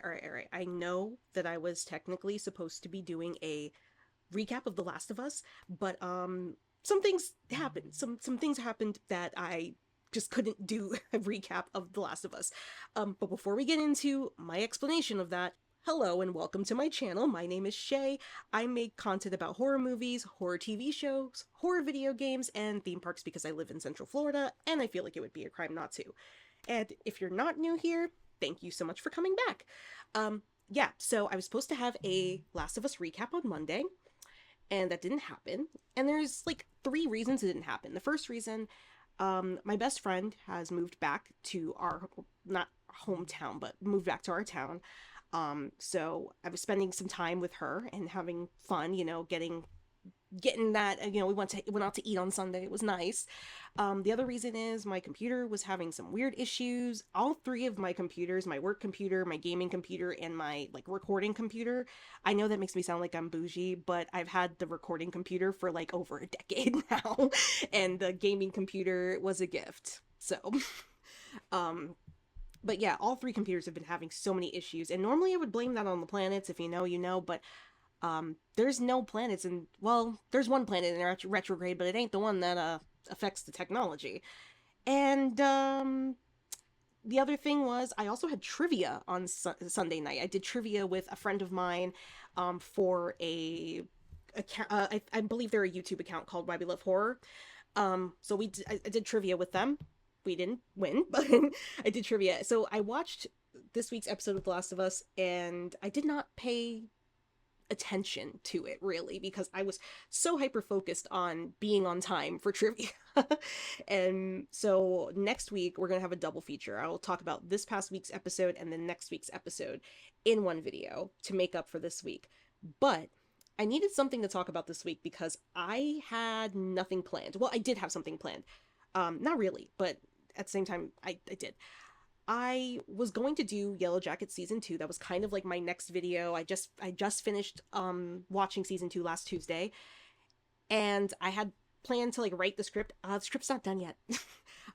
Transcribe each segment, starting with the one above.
all right. I know that I was technically supposed to be doing a recap of The Last of Us, but some things happened. Some things happened that I just couldn't do a recap of The Last of Us. But before we get into my explanation of that, hello and welcome to my channel. My name is Shay. I make content about horror movies, horror TV shows, horror video games, and theme parks because I live in Central Florida and I feel like it would be a crime not to. And if you're not new here, thank you so much for coming back. Yeah, so I was supposed to have a Last of Us recap on Monday, and that didn't happen. And there's like three reasons it didn't happen. The first reason, my best friend has moved back to our, not hometown, but moved back to our town. So I was spending some time with her and having fun, getting that, we went out to eat on Sunday. It was nice. The other reason is my computer was having some weird issues. All three of my computers, my work computer, my gaming computer, and my like recording computer, I know that makes me sound like I'm bougie, but I've had the recording computer for like over a decade now, and the gaming computer was a gift. So um but yeah, all three computers have been having so many issues, and normally I would blame that on the planets. If you know, you know, but there's no planets, and well, there's one planet in retrograde, but it ain't the one that affects the technology. And the other thing was I also had trivia on Sunday night. I did trivia with a friend of mine for I believe they're a YouTube account called Why We Love Horror. I did trivia with them. We didn't win, but I did trivia. So I watched this week's episode of The Last of Us, and I did not pay attention to it really because I was so hyper focused on being on time for trivia. And so next week we're going to have a double feature. I will talk about this past week's episode and then next week's episode in one video to make up for this week. But I needed something to talk about this week because I had nothing planned. Well, I did have something planned. Not really, but at the same time I did. I was going to do Yellow Jacket season 2. That was kind of like my next video. I just finished watching season 2 last Tuesday, and I had planned to like write the script. The script's not done yet.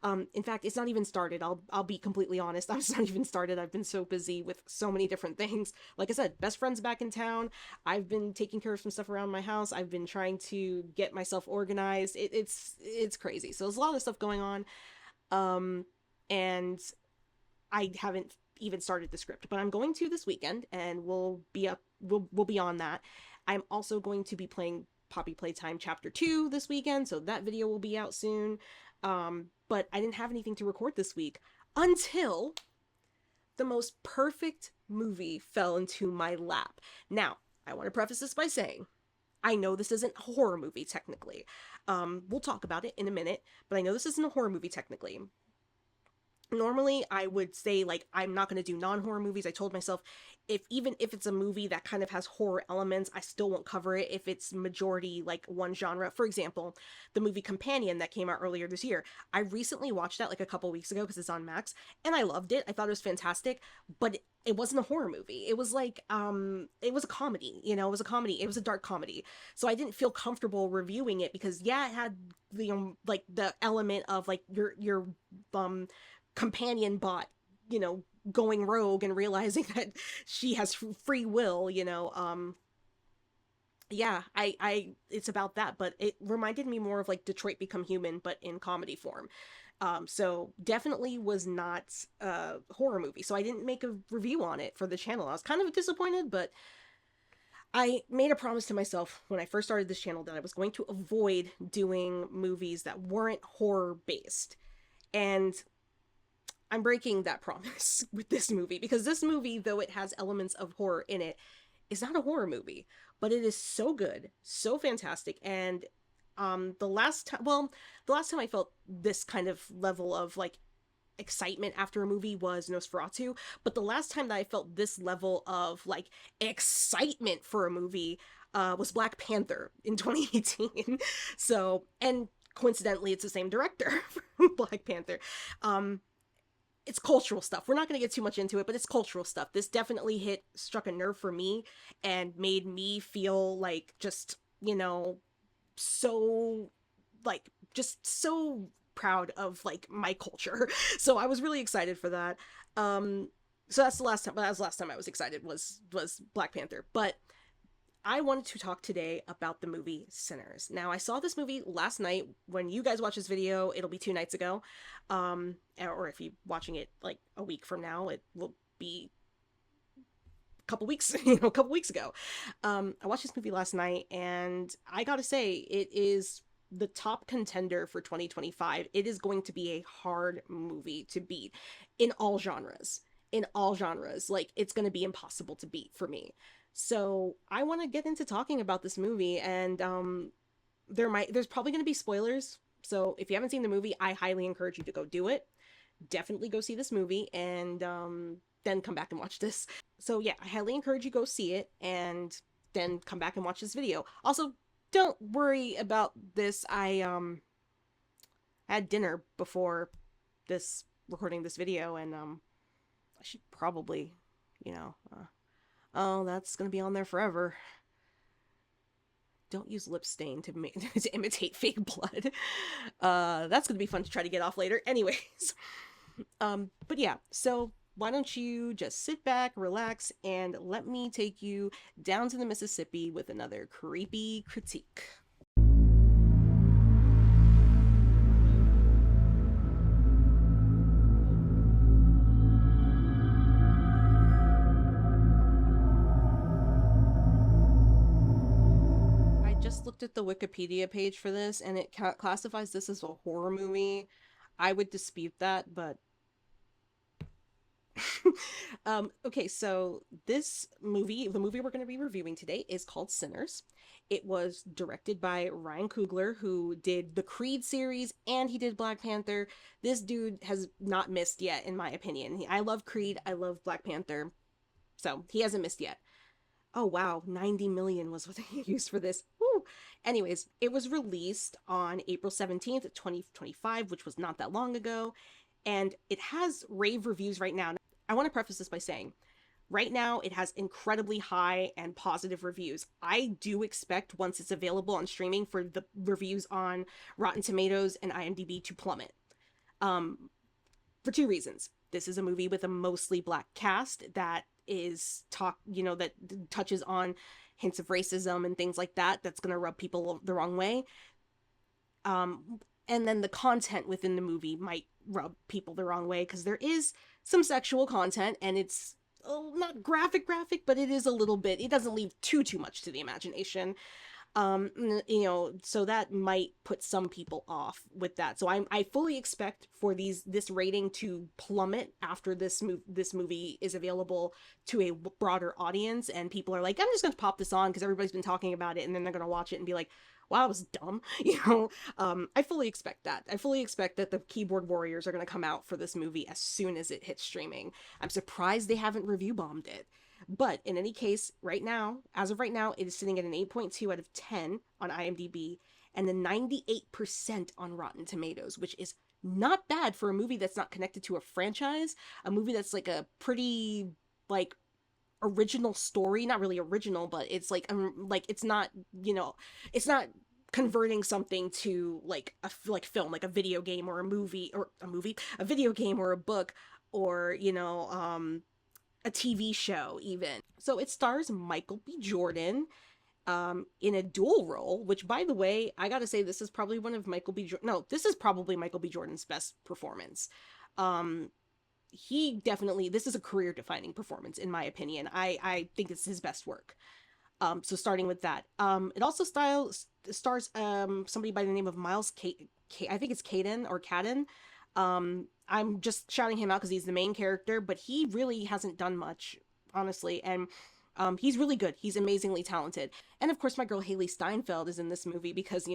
In fact, it's not even started. I'll be completely honest. It's not even started. I've been so busy with so many different things. Like I said, best friend's back in town. I've been taking care of some stuff around my house. I've been trying to get myself organized. It's crazy. So there's a lot of stuff going on. And I haven't even started the script, but I'm going to this weekend, and we'll be up. We'll be on that. I'm also going to be playing Poppy Playtime Chapter 2 this weekend, so that video will be out soon. But I didn't have anything to record this week until the most perfect movie fell into my lap. Now, I want to preface this by saying I know this isn't a horror movie technically. We'll talk about it in a minute, but I know this isn't a horror movie technically. Normally I would say like I'm not going to do non-horror movies. I told myself if even if it's a movie that kind of has horror elements, I still won't cover it if it's majority like one genre. For example, the movie Companion that came out earlier this year. I recently watched that like a couple weeks ago because it's on Max, and I loved it. I thought it was fantastic, but it wasn't a horror movie. It was like it was a comedy, it was a comedy. It was a dark comedy. So I didn't feel comfortable reviewing it because yeah, it had the like the element of like your um companion bot, going rogue and realizing that she has free will, yeah, I it's about that, but it reminded me more of like Detroit Become Human, but in comedy form. So definitely was not a horror movie. So I didn't make a review on it for the channel. I was kind of disappointed, but I made a promise to myself when I first started this channel that I was going to avoid doing movies that weren't horror based. And I'm breaking that promise with this movie because this movie, though it has elements of horror in it, is not a horror movie, but it is so good, so fantastic. And the last time I felt this kind of level of like excitement after a movie was Nosferatu, but the last time that I felt this level of like excitement for a movie was Black Panther in 2018. So, and coincidentally, it's the same director for Black Panther. Um, it's cultural stuff. We're not going to get too much into it, but it's cultural stuff. This definitely struck a nerve for me and made me feel like just, so, like, just so proud of, like, my culture. So I was really excited for that. Um, So that's the last time. That was the last time I was excited was Black Panther. But I wanted to talk today about the movie Sinners. Now, I saw this movie last night. When you guys watch this video, it'll be 2 nights ago. Or if you're watching it like a week from now, it will be a couple weeks, a couple weeks ago. I watched this movie last night, and I gotta say, it is the top contender for 2025. It is going to be a hard movie to beat in all genres. In all genres. Like, it's going to be impossible to beat for me. So, I want to get into talking about this movie, and there's probably going to be spoilers. So, if you haven't seen the movie, I highly encourage you to go do it. Definitely go see this movie, and then come back and watch this. So, yeah, I highly encourage you go see it, and then come back and watch this video. Also, don't worry about this. I had dinner before this recording this video, and I should probably, you know, oh, that's gonna be on there forever. Don't use lip stain to to imitate fake blood. That's gonna be fun to try to get off later. Anyways, but yeah, so why don't you just sit back, relax, and let me take you down to the Mississippi with another creepy critique. I just looked at the Wikipedia page for this, and it classifies this as a horror movie. I would dispute that, but okay, so this movie, the movie we're going to be reviewing today, is called Sinners. It was directed by Ryan Coogler, who did the Creed series and he did Black Panther. This dude has not missed yet, in my opinion. I love Creed, I love Black Panther, so he hasn't missed yet. Oh wow, 90 million was what they used for this. Woo! Anyways, it was released on April 17th, 2025, which was not that long ago, and it has rave reviews right now. I want to preface this by saying, right now it has incredibly high and positive reviews. I do expect once it's available on streaming for the reviews on Rotten Tomatoes and IMDb to plummet. For two reasons. This is a movie with a mostly black cast that is that touches on hints of racism and things like that. That's going to rub people the wrong way. And then the content within the movie might rub people the wrong way because there is some sexual content, and it's not graphic, but it is a little bit. It doesn't leave too much to the imagination. So that might put some people off with that. So I fully expect for this rating to plummet after this movie is available to a broader audience, and people are like, I'm just going to pop this on because everybody's been talking about it, and then they're going to watch it and be like, wow, that was dumb. I fully expect that. I fully expect that the keyboard warriors are going to come out for this movie as soon as it hits streaming. I'm surprised they haven't review bombed it. But in any case, right now, as of right now, it is sitting at an 8.2 out of 10 on IMDb and a 98% on Rotten Tomatoes, which is not bad for a movie that's not connected to a franchise, a movie that's like a pretty, like, original story. Not really original, but it's like it's not, it's not converting something to like film, like a video game or a video game or a book, or a TV show even. So it stars Michael B. Jordan in a dual role, which, by the way, I gotta say, this is probably this is probably Michael B. Jordan's best performance. This is a career defining performance, in my opinion. I think it's his best work. So starting with that, it also stars somebody by the name of Miles I think it's Caden. I'm just shouting him out because he's the main character, but he really hasn't done much, honestly, and he's really good. He's amazingly talented. And of course, my girl Haley Steinfeld is in this movie because,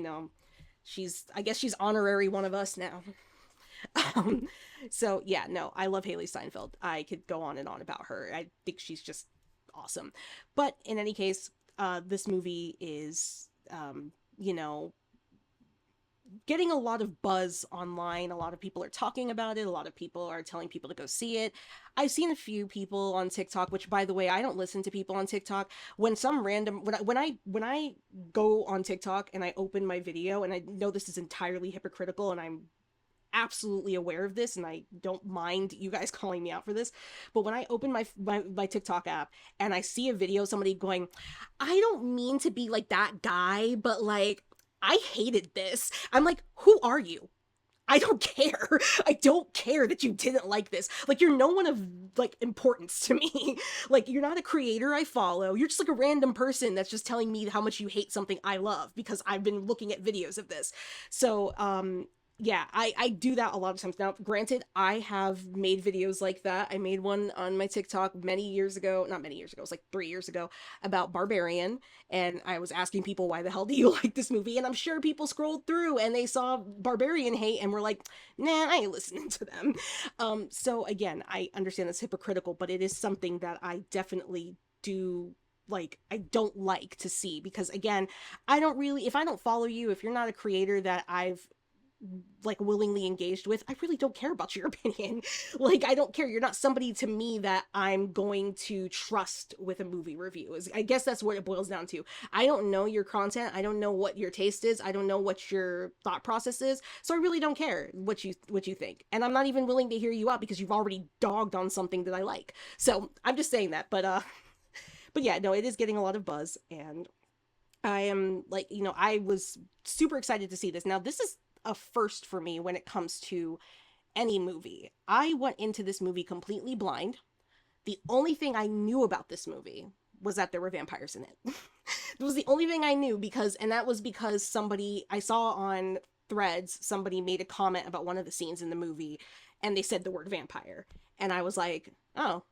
I guess she's honorary one of us now. So yeah, no, I love Haley Steinfeld. I could go on and on about her. I think she's just awesome. But in any case, this movie is, getting a lot of buzz online. A lot of people are talking about it. A lot of people are telling people to go see it. I've seen a few people on TikTok, which, by the way, I don't listen to people on TikTok. When I go on TikTok and I open my video, and I know this is entirely hypocritical, and absolutely aware of this, and I don't mind you guys calling me out for this. But when I open my TikTok app and I see a video of somebody going, I don't mean to be like that guy, but like, I hated this. I'm like, who are you? I don't care. I don't care that you didn't like this. Like, you're no one of like importance to me. Like, you're not a creator I follow. You're just like a random person that's just telling me how much you hate something I love because I've been looking at videos of this. So, yeah, I do that a lot of times. Now, granted, I have made videos like that. I made one on my TikTok many years ago, not many years ago, it was like 3 years ago, about Barbarian, and I was asking people, why the hell do you like this movie? And I'm sure people scrolled through and they saw Barbarian hate and were like, nah, I ain't listening to them. So again, I understand it's hypocritical, but it is something that I definitely do, like, I don't like to see, because again, I don't really, if I don't follow you, if you're not a creator that I've like willingly engaged with, I really don't care about your opinion. Like, I don't care. You're not somebody to me that I'm going to trust with a movie review. I guess that's what it boils down to. I don't know your content. I don't know what your taste is. I don't know what your thought process is. So I really don't care what you think. And I'm not even willing to hear you out because you've already dogged on something that I like. So I'm just saying that. But yeah, no, it is getting a lot of buzz, and I am like, I was super excited to see this. Now, this is a first for me when it comes to any movie. I went into this movie completely blind. The only thing I knew about this movie was that there were vampires in it. It was the only thing I knew, and that was because somebody I saw on Threads, somebody made a comment about one of the scenes in the movie, and they said the word vampire. And I was like, oh,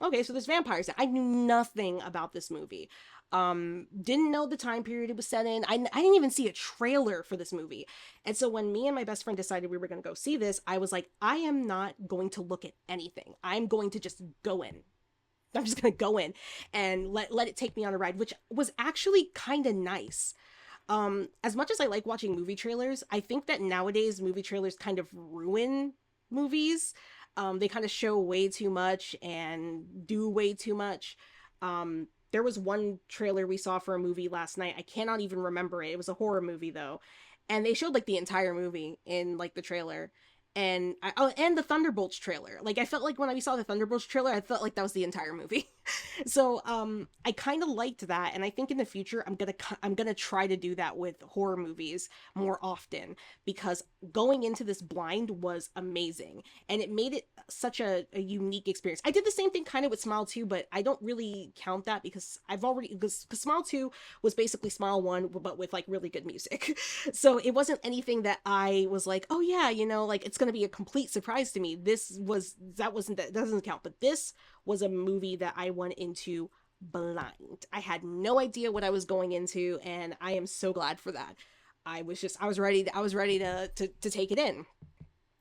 okay, so there's vampires. I knew nothing about this movie. Didn't know the time period it was set in. I didn't even see a trailer for this movie. And so when me and my best friend decided we were going to go see this, I was like, I am not going to look at anything. I'm going to just go in. I'm just going to go in and let it take me on a ride, which was actually kind of nice. As much as I like watching movie trailers, I think that nowadays movie trailers kind of ruin movies. They kind of show way too much and do way too much. There was one trailer we saw for a movie last night. I cannot even remember it. It was a horror movie though. And they showed like the entire movie in like the trailer. And the Thunderbolts trailer. Like, I felt like when I saw the Thunderbolts trailer, I felt like that was the entire movie. So I kind of liked that, and I think in the future I'm gonna try to do that with horror movies more often, because going into this blind was amazing, and it made it such a unique experience. I did the same thing kind of with Smile 2, but I don't really count that because because Smile 2 was basically Smile 1 but with like really good music. So it wasn't anything that I was like, oh yeah, like it's gonna be a complete surprise to me. That doesn't count. But this was a movie that I went into blind. I had no idea what I was going into, and I am so glad for that. I was ready to take it in.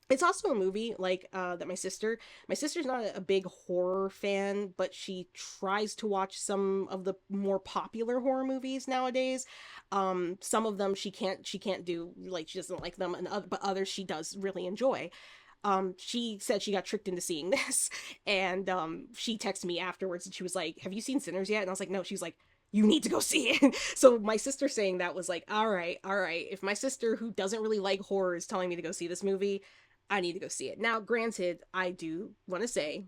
It's also a movie like that my sister's not a big horror fan, but she tries to watch some of the more popular horror movies nowadays. Some of them she can't do, like she doesn't like them, but others she does really enjoy. She said she got tricked into seeing this, and she texted me afterwards and she was like, have you seen Sinners yet? And I was like, no. She's like, you need to go see it. So my sister saying that was like, all right, if my sister, who doesn't really like horror, is telling me to go see this movie, I need to go see it. Now, granted, I do want to say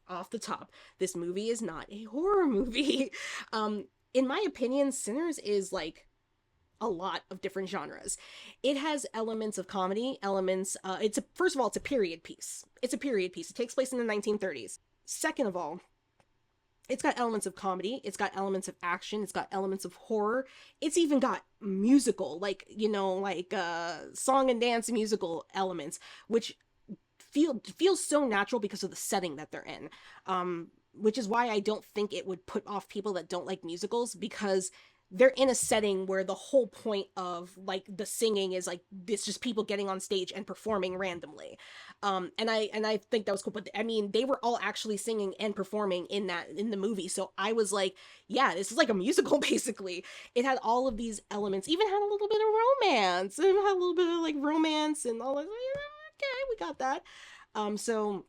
off the top, this movie is not a horror movie. In my opinion, Sinners is like a lot of different genres. It has elements of comedy, first of all, it's a period piece. It's a period piece. It takes place in the 1930s. Second of all, it's got elements of comedy, it's got elements of action, it's got elements of horror. It's even got musical, like, song and dance musical elements, which feels so natural because of the setting that they're in. Which is why I don't think it would put off people that don't like musicals, because they're in a setting where the whole point of like the singing is like it's just people getting on stage and performing randomly. And I think that was cool, but I mean, they were all actually singing and performing in the movie, so I was like, yeah, this is like a musical. Basically, it had all of these elements, even had a little bit of romance, and had a little bit of like romance and all that. Okay, we got that. So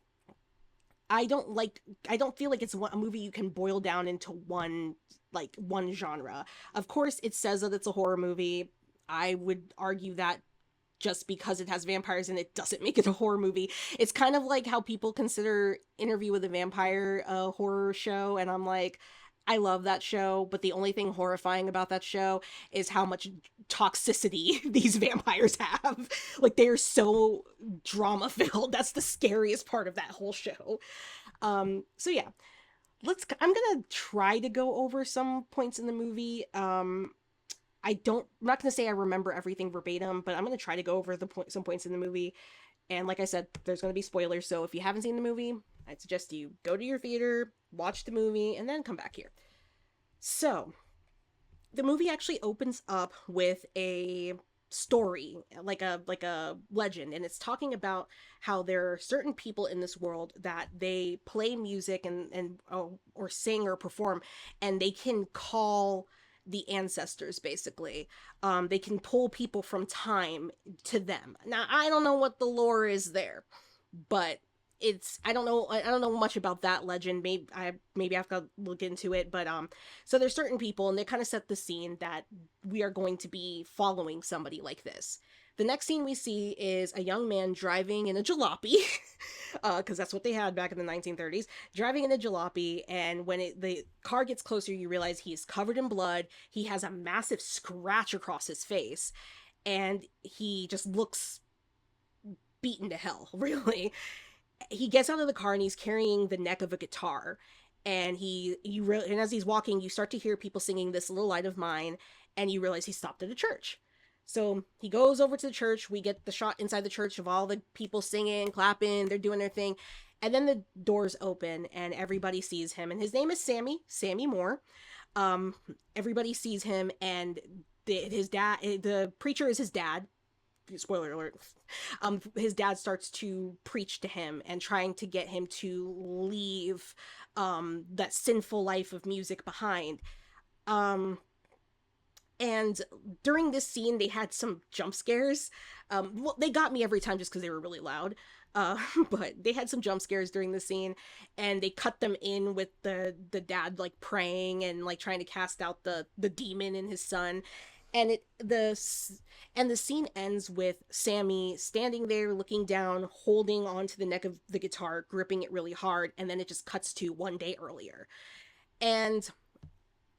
I don't feel like it's a movie you can boil down into one genre. Of course, it says that it's a horror movie. I would argue that just because it has vampires in it doesn't make it a horror movie. It's kind of like how people consider Interview with a Vampire a horror show, and I'm like, I love that show, but the only thing horrifying about that show is how much toxicity these vampires have. Like, they're so drama filled. That's the scariest part of that whole show. So yeah, I'm gonna try to go over some points in the movie. I'm not gonna say I remember everything verbatim, but I'm gonna try to go over some points in the movie. And like I said, there's gonna be spoilers, so if you haven't seen the movie, I'd suggest you go to your theater, watch the movie, and then come back here. So, the movie actually opens up with a story, like a legend, and it's talking about how there are certain people in this world that they play music or sing or perform, and they can call the ancestors, basically. They can pull people from time to them. Now, I don't know what the lore is there, but I don't know much about that legend. Maybe I've got to look into it, but so there's certain people, and they kind of set the scene that we are going to be following somebody like this. The next scene we see is a young man driving in a jalopy, because that's what they had back in the 1930s, driving in a jalopy, and when the car gets closer, you realize he's covered in blood. He has a massive scratch across his face, and he just looks beaten to hell, really. He gets out of the car and he's carrying the neck of a guitar, and and as he's walking, you start to hear people singing "This Little Light of Mine," and you realize he stopped at a church. So he goes over to the church. We get the shot inside the church of all the people singing, clapping, they're doing their thing. And then the doors open and everybody sees him. And his name is Sammy Moore. Um, Everybody sees him, and his dad, the preacher is his dad. Spoiler alert. His dad starts to preach to him and trying to get him to leave that sinful life of music behind. Um, and during this scene, they had some jump scares. Well, they got me every time just because they were really loud. Uh, but they had some jump scares during the scene, and they cut them in with the dad like praying and like trying to cast out the demon in his son. And the scene ends with Sammy standing there looking down, holding onto the neck of the guitar, gripping it really hard, and then it just cuts to one day earlier. And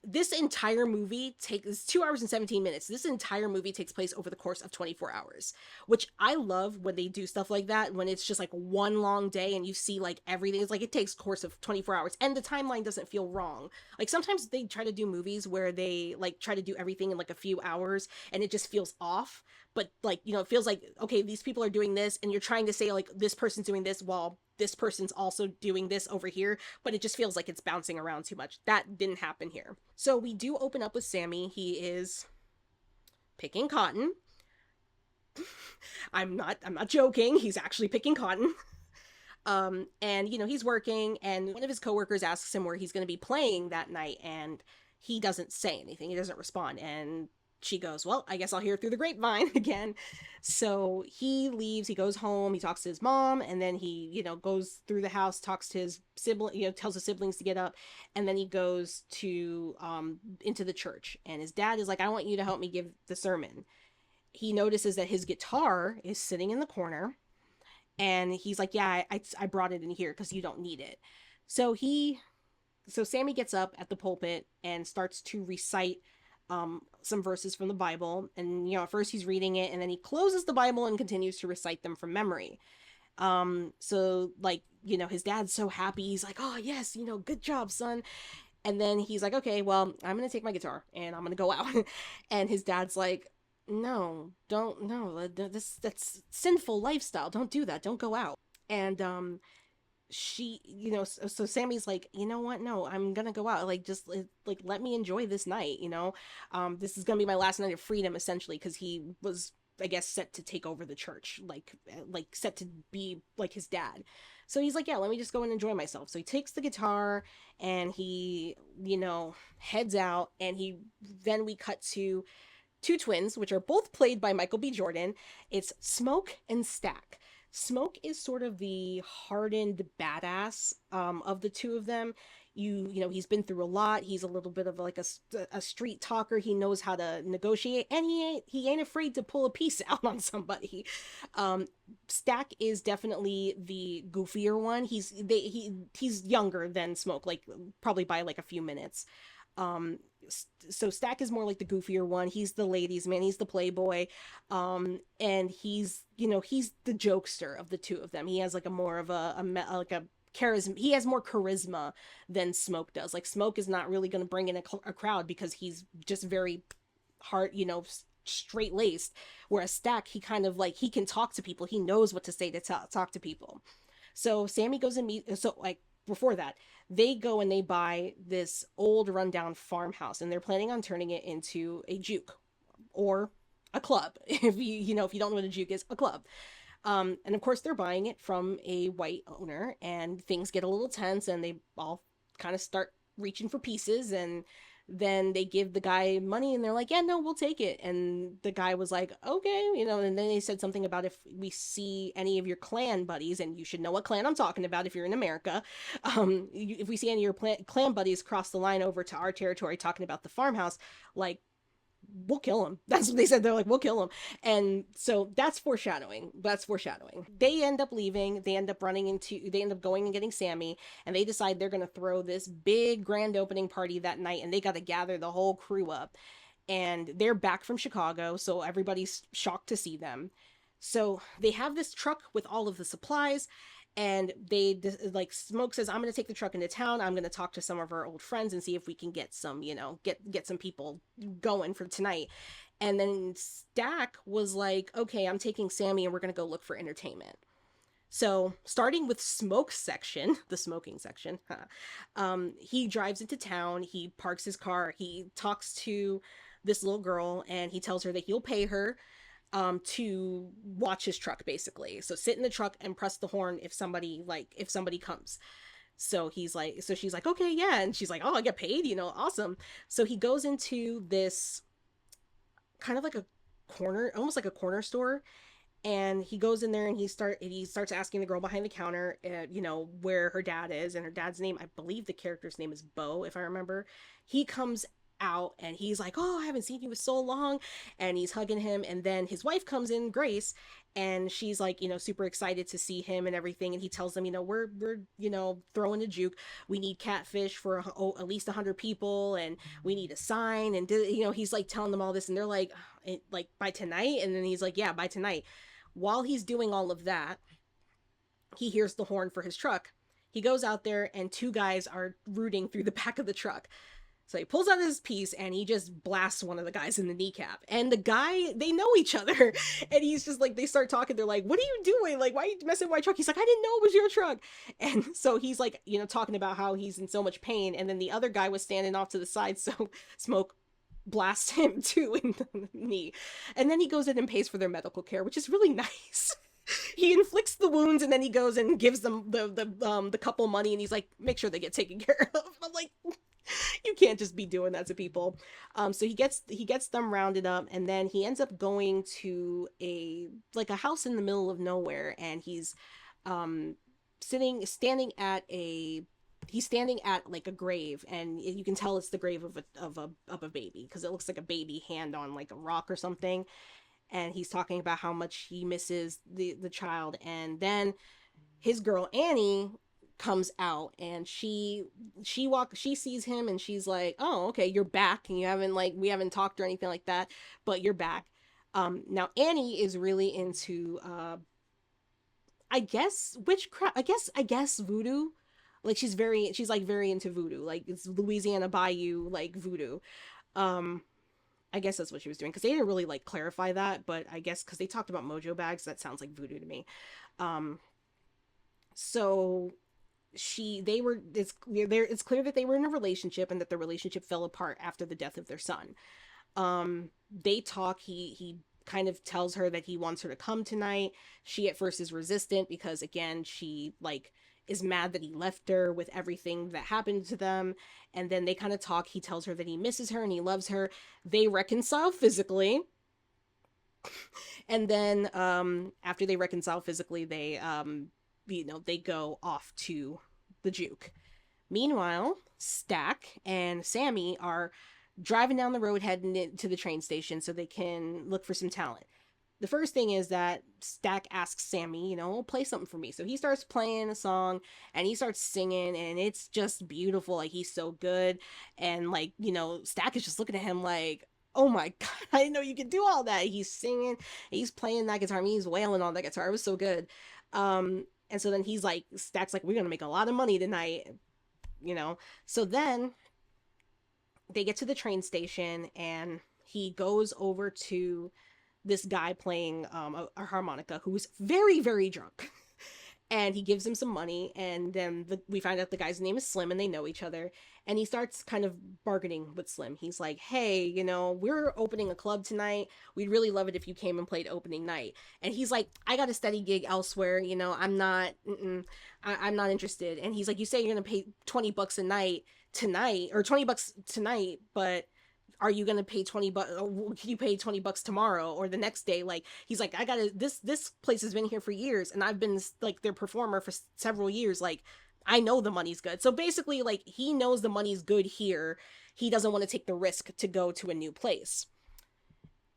this entire movie takes 2 hours and 17 minutes. This entire movie takes place over the course of 24 hours, which I love when they do stuff like that, when it's just like one long day and you see like everything. It's like it takes course of 24 hours and the timeline doesn't feel wrong. Like sometimes they try to do movies where they like try to do everything in like a few hours and it just feels off. But like, it feels like, okay, these people are doing this and you're trying to say like this person's doing this while this person's also doing this over here, but it just feels like it's bouncing around too much. That didn't happen here. So we do open up with Sammy. He is picking cotton. I'm not joking. He's actually picking cotton. And he's working, and one of his coworkers asks him where he's going to be playing that night, and he doesn't say anything. He doesn't respond, and she goes, well, I guess I'll hear through the grapevine again. So he leaves, he goes home, he talks to his mom, and then he, goes through the house, talks to his sibling, tells his siblings to get up, and then he goes to, into the church. And his dad is like, I want you to help me give the sermon. He notices that his guitar is sitting in the corner, and he's like, yeah, I brought it in here because you don't need it. So Sammy gets up at the pulpit and starts to recite some verses from the Bible. And, at first he's reading it and then he closes the Bible and continues to recite them from memory. So like, his dad's so happy. He's like, oh yes, good job, son. And then he's like, okay, well, I'm going to take my guitar and I'm going to go out. And his dad's like, no, don't, no, that's sinful lifestyle. Don't do that. Don't go out. And, she, so Sammy's like, you know what, no, I'm gonna go out, like, just like let me enjoy this night. This is gonna be my last night of freedom, essentially, because he was, I guess, set to take over the church, like set to be like his dad. So he's like, yeah, let me just go and enjoy myself. So he takes the guitar and he, heads out. And then we cut to two twins, which are both played by Michael B. Jordan. It's Smoke and Stack. Smoke is sort of the hardened badass of the two of them. You know, he's been through a lot. He's a little bit of like a street talker. He knows how to negotiate, and he ain't afraid to pull a piece out on somebody. um Stack is definitely the goofier one. He's younger than Smoke, like probably by like a few minutes. um so Stack is more like the goofier one. He's the ladies man, he's the playboy. And he's, you know, he's the jokester of the two of them. He has like a more of like a charisma. He has more charisma than Smoke does. Like Smoke is not really going to bring in a crowd because he's just very hard, you know, straight laced. Whereas Stack, he kind of like, he can talk to people, he knows what to say to talk to people. So Sammy goes and meet. So like before that, they go and they buy this old rundown farmhouse, and they're planning on turning it into a juke or a club. If you know, if you don't know what a juke is, a club. And of course they're buying it from a white owner, and things get a little tense, and they all kind of start reaching for pieces. And then they give the guy money, and they're like, yeah, no, we'll take it. And the guy was like, okay, you know. And then they said something about, if we see any of your clan buddies, and you should know what clan I'm talking about if you're in America. If we see any of your clan buddies cross the line over to our territory talking about the farmhouse, like, we'll kill him. That's what they said. They're like, we'll kill him. And so that's foreshadowing. That's foreshadowing. They end up leaving. They end up going and getting Sammy, and they decide they're going to throw this big grand opening party that night, and they got to gather the whole crew up. And they're back from Chicago, so everybody's shocked to see them. So they have this truck with all of the supplies, and they like, Smoke says, I'm going to take the truck into town. I'm going to talk to some of our old friends and see if we can get some, you know, get some people going for tonight. And then Stack was like, okay, I'm taking Sammy, and we're going to go look for entertainment. So, starting with Smoke's section, the smoking section, he drives into town, he parks his car, he talks to this little girl, and he tells her that he'll pay her to watch his truck, basically. So sit in the truck and press the horn if somebody comes. So she's like, okay, yeah. And she's like, oh, I get paid, you know, awesome. So he goes into this kind of like a corner, almost like a corner store. And he goes in there, and he starts asking the girl behind the counter, you know, where her dad is. And her dad's name, I believe the character's name is Bo, if I remember. He comes out, and he's like, oh, I haven't seen you in so long. And he's hugging him. And then his wife comes in, Grace, and she's like, you know, super excited to see him and everything. And he tells them, you know, we're you know, throwing a juke. We need catfish for at least 100 people, and we need a sign. And you know, he's like telling them all this, and they're like, like, by tonight? And then he's like, yeah, by tonight. While he's doing all of that, he hears the horn for his truck. He goes out there, and two guys are rooting through the back of the truck. So he pulls out his piece, and he just blasts one of the guys in the kneecap. And the guy, they know each other. And he's just like, they start talking. They're like, what are you doing? Like, why are you messing with my truck? He's like, I didn't know it was your truck. And so he's like, you know, talking about how he's in so much pain. And then the other guy was standing off to the side. So Smoke blasts him too in the knee. And then he goes in and pays for their medical care, which is really nice. He inflicts the wounds, and then he goes and gives them the couple money, and he's like, make sure they get taken care of. I'm like, you can't just be doing that to people. So he gets them rounded up, and then he ends up going to a house in the middle of nowhere, and he's um standing at a he's standing at like a grave, and you can tell it's the grave of a baby, because it looks like a baby hand on like a rock or something. And he's talking about how much he misses the child. And then his girl Annie comes out, and she sees him, and she's like, oh, okay, you're back, and you haven't, like, we haven't talked or anything like that, but you're back. Now Annie is really into I guess witchcraft. I guess voodoo. Like, she's like very into voodoo. Like, it's Louisiana Bayou, like, voodoo. Um I guess that's what she was doing, because they didn't really like clarify that, but I guess because they talked about mojo bags, that sounds like voodoo to me. Um so it's clear that they were in a relationship, and that the relationship fell apart after the death of their son. They talk. He kind of tells her that he wants her to come tonight. She at first is resistant, because again, she like is mad that he left her with everything that happened to them. And then they kind of talk. He tells her that he misses her and he loves her. They reconcile physically. And then after they reconcile physically, they they go off to the juke. Meanwhile, Stack and Sammy are driving down the road heading to the train station so they can look for some talent. The first thing is that Stack asks Sammy, play something for me. So he starts playing a song and he starts singing, and it's just beautiful. Like, he's so good. And, like, Stack is just looking at him like, oh my God, I didn't know you could do all that. He's singing, he's playing that guitar. I mean, he's wailing on that guitar. It was so good. And so then he's like, Stack's like, we're going to make a lot of money tonight, you know? So then they get to the train station and he goes over to this guy playing a harmonica who's very, very drunk. And he gives him some money, and then we find out the guy's name is Slim, and they know each other. And he starts kind of bargaining with Slim. He's like, hey, we're opening a club tonight. We'd really love it if you came and played opening night. And he's like, I got a steady gig elsewhere. I'm not, I'm not interested. And he's like, you say you're going to pay $20 a night tonight, or $20 tonight, but are you gonna pay $20? Can you pay $20 tomorrow or the next day? Like, he's like, I gotta, this place has been here for years, and I've been like their performer for several years. Like, I know the money's good. So basically, like, he knows the money's good here. He doesn't want to take the risk to go to a new place.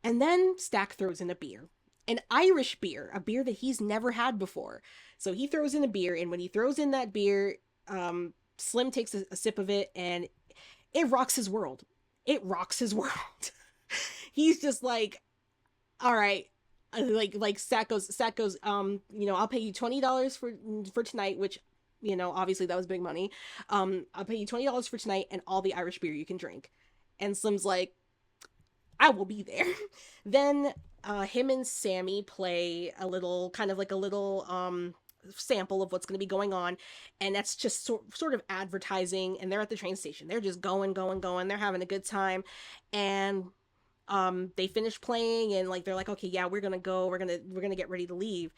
And then Stack throws in a beer, an Irish beer, a beer that he's never had before. So he throws in a beer, and when he throws in that beer, Slim takes a sip of it, and it rocks his world. It rocks his world. He's just like, all right. Like Stack goes, I'll pay you $20 for tonight, which, obviously that was big money. I'll pay you $20 for tonight and all the Irish beer you can drink. And Slim's like, I will be there. Then him and Sammy play a little, kind of like a little sample of what's going to be going on, and that's just sort of advertising. And they're at the train station, they're just going, they're having a good time. And they finish playing, and like they're like, okay, yeah, we're gonna go, we're gonna get ready to leave.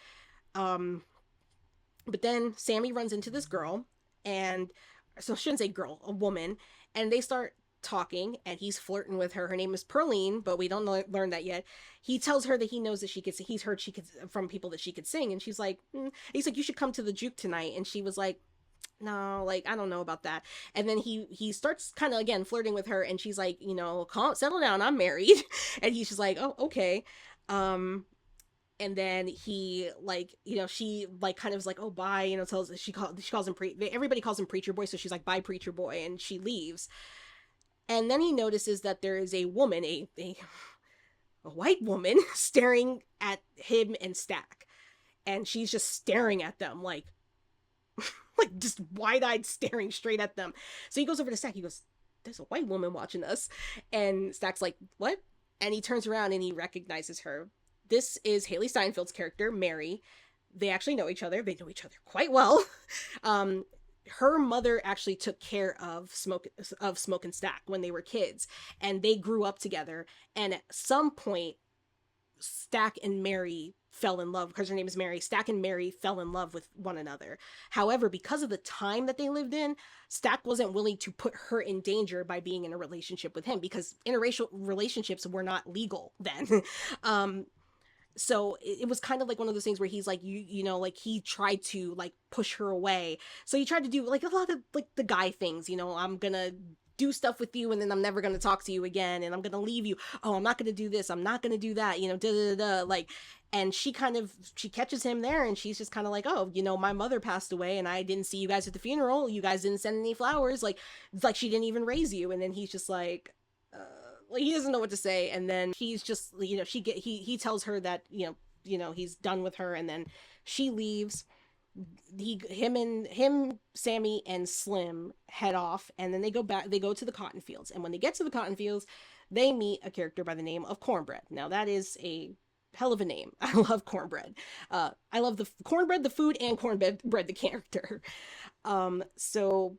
But then Sammy runs into this girl, and so I shouldn't say girl, a woman, and they start talking, and he's flirting with her. Her name is Perline, but we don't learn that yet. He tells her that he knows that she could, he's heard she could, from people, that she could sing, and she's like, he's like, you should come to the juke tonight. And she was like, no, like, I don't know about that. And then he starts kind of again flirting with her, and she's like, settle down, I'm married. And he's just like, oh, okay. And then he, like, she like kind of is like, oh, bye, she calls him everybody calls him preacher boy, so she's like, bye, preacher boy, and she leaves. And then he notices that there is a woman, a white woman, staring at him and Stack. And she's just staring at them like like just wide-eyed, staring straight at them. So he goes over to Stack. He goes, there's a white woman watching us. And Stack's like, what? And he turns around and he recognizes her. This is Haley Steinfeld's character, Mary. They actually know each other. They know each other quite well. Her mother actually took care of Smoke and Stack when they were kids, and they grew up together. And at some point, Stack and Mary fell in love, because her name is Mary. Stack and Mary fell in love with one another. However, because of the time that they lived in, Stack wasn't willing to put her in danger by being in a relationship with him, because interracial relationships were not legal then. So it was kind of like one of those things where he's like, like, he tried to like push her away. So he tried to do like a lot of like the guy things, I'm gonna do stuff with you, and then I'm never gonna talk to you again, and I'm gonna leave you. Oh, I'm not gonna do this, I'm not gonna do that, like. And she catches him there, and she's just kind of like, oh, my mother passed away, and I didn't see you guys at the funeral. You guys didn't send any flowers. Like, it's like she didn't even raise you. And then he's just like, he doesn't know what to say. And then he's just, he tells her that, he's done with her, and then she leaves. Him, Sammy, and Slim head off, and then they go to the cotton fields. And when they get to the cotton fields, they meet a character by the name of Cornbread. Now, that is a hell of a name. I love Cornbread. I love the Cornbread, the food, and Cornbread, the character. So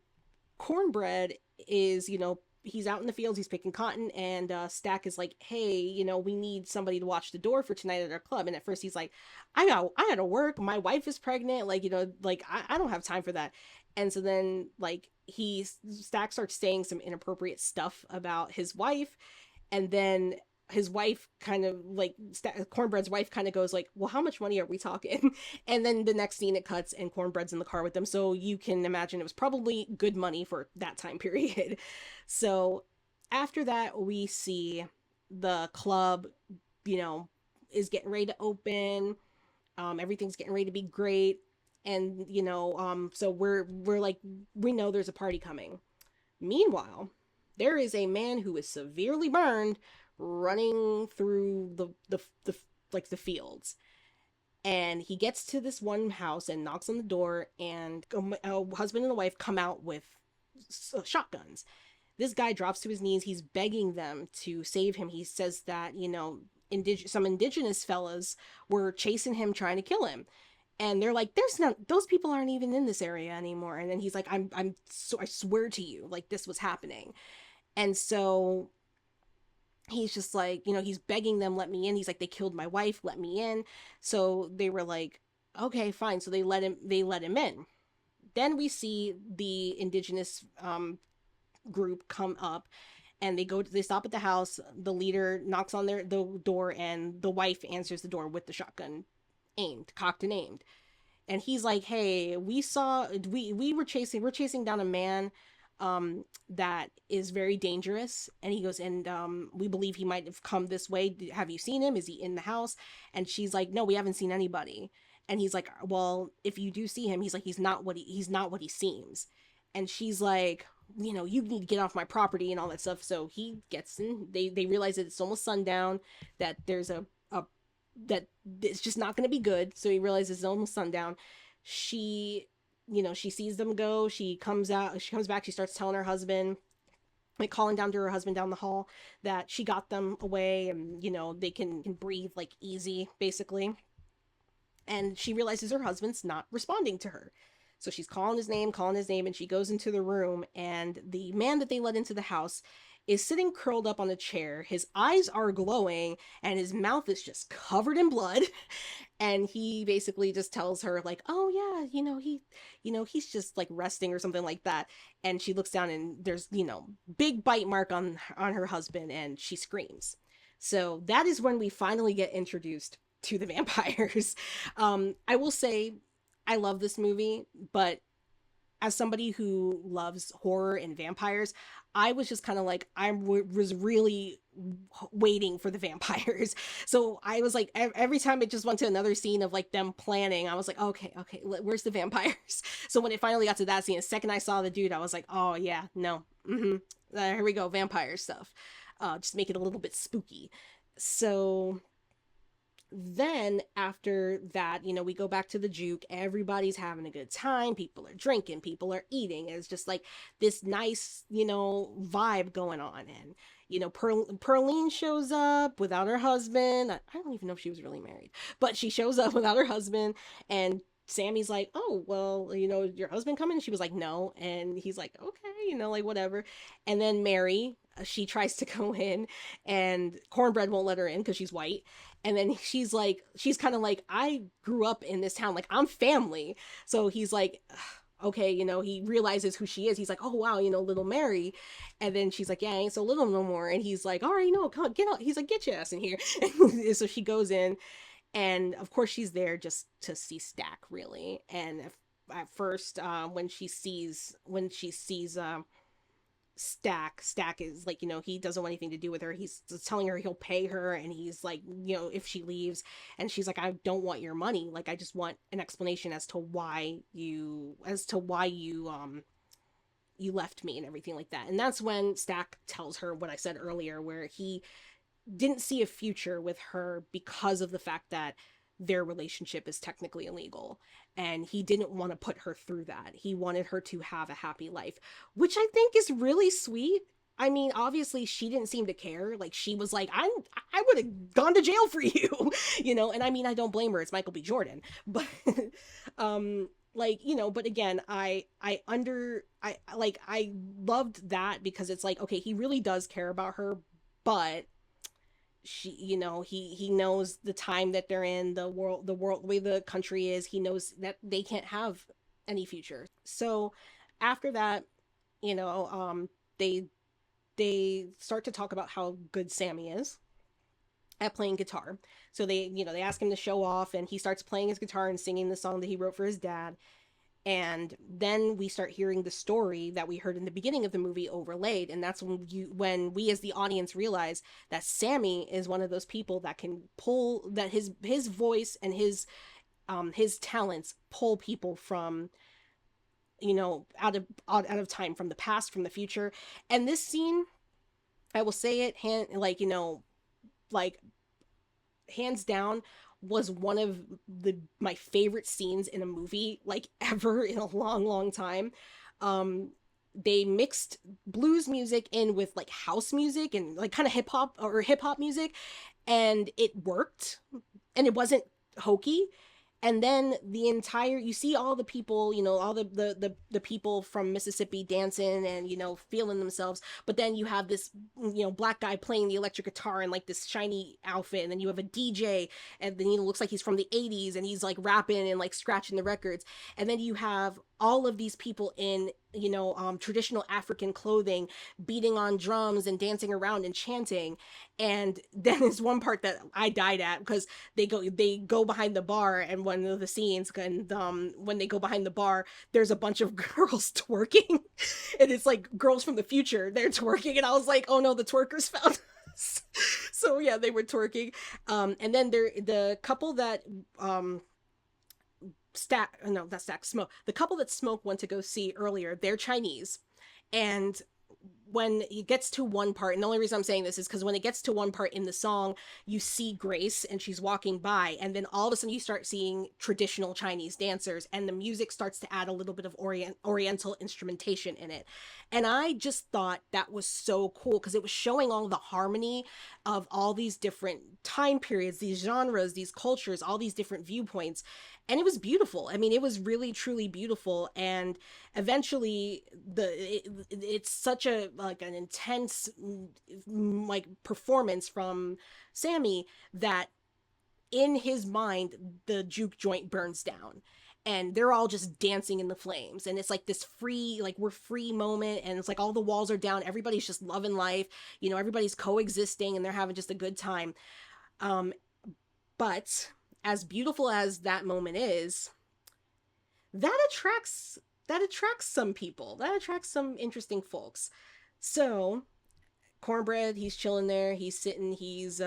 Cornbread is, he's out in the fields, he's picking cotton, and Stack is like, hey, we need somebody to watch the door for tonight at our club. And at first he's like, I gotta work, my wife is pregnant, like, I don't have time for that. And so then, like, Stack starts saying some inappropriate stuff about his wife, and then his wife kind of like Cornbread's wife kind of goes like, well, how much money are we talking? And then the next scene it cuts and Cornbread's in the car with them, so you can imagine it was probably good money for that time period. So after that we see the club, you know, is getting ready to open. Everything's getting ready to be great, and so we're like, we know there's a party coming. Meanwhile, there is a man who is severely burned running through the like the fields, and he gets to this one house and knocks on the door, and a husband and a wife come out with shotguns. This guy drops to his knees. He's begging them to save him. He says that, some indigenous fellas were chasing him, trying to kill him. And they're like, there's not, those people aren't even in this area anymore. And then he's like, so I swear to you, like this was happening. And so he's just like, he's begging them, let me in. He's like, they killed my wife, let me in. So they were like, okay, fine. So they let him in. Then we see the indigenous group come up, and they stop at the house. The leader knocks on the door, and the wife answers the door with the shotgun cocked and aimed. And he's like, hey, we're chasing down a man that is very dangerous. And he goes, and we believe he might have come this way. Have you seen him? Is he in the house? And she's like, no, we haven't seen anybody. And he's like, well, if you do see him, he's like, he's not what he seems. And she's like, you need to get off my property and all that stuff. So he gets in. They realize that it's almost sundown, that there's a that it's just not going to be good. So he realizes it's almost sundown. She, she sees them go. She comes back. She starts telling her husband, like calling down to her husband down the hall, that she got them away, and they can breathe like easy, basically. And she realizes her husband's not responding to her. So she's calling his name, and she goes into the room, and the man that they let into the house is sitting curled up on a chair. His eyes are glowing, and his mouth is just covered in blood. And he basically just tells her like, "Oh yeah, he's just like resting or something like that." And she looks down, and there's big bite mark on her husband, and she screams. So that is when we finally get introduced to the vampires. I will say I love this movie, but as somebody who loves horror and vampires, I was just kind of like, was really waiting for the vampires. So I was like, every time it just went to another scene of like them planning, I was like, okay, okay, where's the vampires? So when it finally got to that scene, the second I saw the dude, I was like, oh yeah, no, here we go, vampire stuff. Just make it a little bit spooky. So then after that, we go back to the juke. Everybody's having a good time. People are drinking, people are eating. It's just like this nice, vibe going on. And Perlene shows up without her husband. I don't even know if she was really married, but she shows up without her husband. And Sammy's like, oh, well, your husband coming? And she was like, no. And he's like, okay, like whatever. And then Mary, she tries to go in, and Cornbread won't let her in because she's white. And then she's kind of like, I grew up in this town, like I'm family. So he's like, okay, he realizes who she is. He's like, oh wow, little Mary. And then she's like, yeah, I ain't so little no more. And he's like, all right, come get out. He's like, get your ass in here. So she goes in, and of course she's there just to see Stack, really. And at first, when she sees Stack is like, he doesn't want anything to do with her. He's telling her he'll pay her, and he's like, if she leaves. And she's like, I don't want your money. Like, I just want an explanation as to why you left me and everything like that. And that's when Stack tells her what I said earlier, where he didn't see a future with her because of the fact that their relationship is technically illegal, and he didn't want to put her through that. He wanted her to have a happy life, which I think is really sweet. I mean, obviously she didn't seem to care. Like, she was like, I would have gone to jail for you. And I mean, I don't blame her. It's Michael B. Jordan. But like, but again, I loved that, because it's like, okay, he really does care about her, but she, he knows the time that they're in, the way the country is. He knows that they can't have any future. So after that, you know um they they start to talk about how good Sammy is. at playing guitar. So they ask him to show off, and he starts playing his guitar and singing the song that he wrote for his dad. And then we start hearing the story that we heard in the beginning of the movie overlaid, and that's when we as the audience realize that Sammy is one of those people that can pull, that his voice and his talents pull people from, out of time, from the past, from the future. And this scene, I will say it, like hands down, was one of the my favorite scenes in a movie, like, ever, in a long, long time. Um, they mixed blues music in with like house music and like kind of hip hop music, and it worked, and it wasn't hokey. And then the entire, you see all the people, all the people from Mississippi dancing and feeling themselves, but then you have this black guy playing the electric guitar in like this shiny outfit, and then you have a DJ, and then looks like he's from the 80s, and he's like rapping and like scratching the records. And then you have all of these people in traditional African clothing, beating on drums and dancing around and chanting. And then there's one part that I died at, because they go behind the bar, and one of the scenes, and when they go behind the bar, there's a bunch of girls twerking, and it's like girls from the future, they're twerking, and I was like, oh no, the twerkers found us. So yeah, they were twerking. And then the couple that Stack, no, that's Stack, Smoke. The couple that Smoke went to go see earlier, they're Chinese. And when it gets to one part, and the only reason I'm saying this is because when it gets to one part in the song, you see Grace and she's walking by, and then all of a sudden you start seeing traditional Chinese dancers, and the music starts to add a little bit of oriental instrumentation in it. And I just thought that was so cool, because it was showing all the harmony of all these different time periods, these genres, these cultures, all these different viewpoints. And it was beautiful. I mean, it was really truly beautiful. And eventually it's such a like an intense like performance from Sammy, that in his mind the juke joint burns down, and they're all just dancing in the flames, and it's like this free, like, we're free moment, and it's like all the walls are down, everybody's just loving life, everybody's coexisting, and they're having just a good time. um but as beautiful as that moment is, that attracts some people, that attracts some interesting folks. So Cornbread, he's chilling there, he's sitting, he's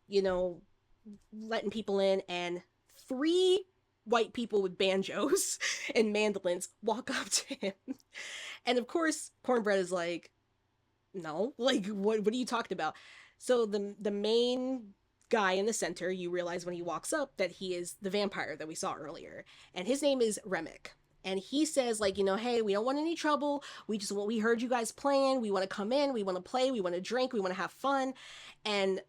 you know letting people in, and three white people with banjos and mandolins walk up to him. And of course Cornbread is like, no, like, what are you talking about? So the main guy in the center, you realize when he walks up that he is the vampire that we saw earlier, and his name is Remick. And he says, like, hey, we don't want any trouble, we heard you guys playing, we want to come in, we want to play, we want to drink, we want to have fun. And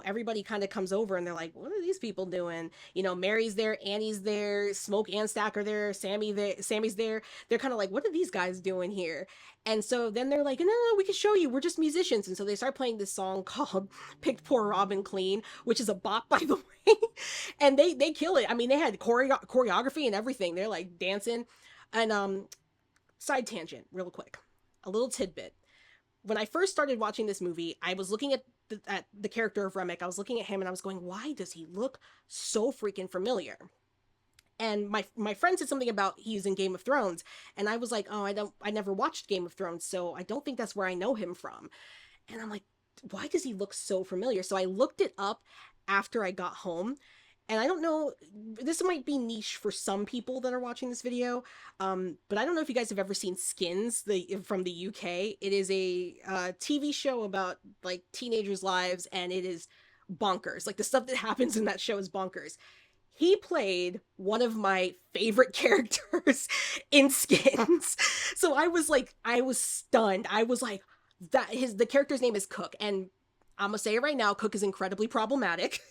everybody kind of comes over, and they're like, what are these people doing? Mary's there, Annie's there, Smoke and Stack are there, Sammy's there. They're kind of like, what are these guys doing here? And so then they're like, no, no, we can show you, we're just musicians. And so they start playing this song called Picked Poor Robin Clean, which is a bop, by the way. And they kill it. I mean, they had choreography and everything, they're like dancing. And side tangent real quick, a little tidbit. When I first started watching this movie, I was looking at the character of Remick. I was looking at him, and I was going, why does he look so freaking familiar? And my friend said something about he's in Game of Thrones, and I was like, oh, I never watched Game of Thrones, so I don't think that's where I know him from. And I'm like, why does he look so familiar? So I looked it up after I got home. And I don't know, this might be niche for some people that are watching this video, but I don't know if you guys have ever seen Skins, from the UK. It is a TV show about like teenagers' lives, and it is bonkers. Like, the stuff that happens in that show is bonkers. He played one of my favorite characters in Skins. So I was stunned. I was like, the character's name is Cook, and I'm gonna say it right now, Cook is incredibly problematic.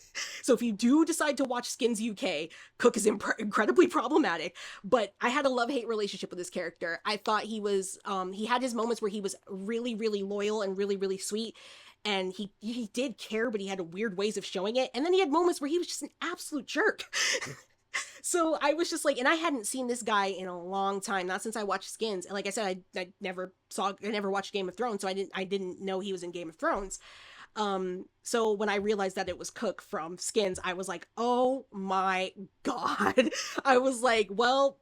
So if you do decide to watch Skins UK, Cook is incredibly problematic. But I had a love-hate relationship with this character. I thought he had his moments where he was really, really loyal and really, really sweet. And he did care, but he had weird ways of showing it. And then he had moments where he was just an absolute jerk. So I was just like, and I hadn't seen this guy in a long time, not since I watched Skins. And like I said, I never watched Game of Thrones, so I didn't know he was in Game of Thrones. So when I realized that it was Cook from Skins, I was like, oh my god. I was like, well,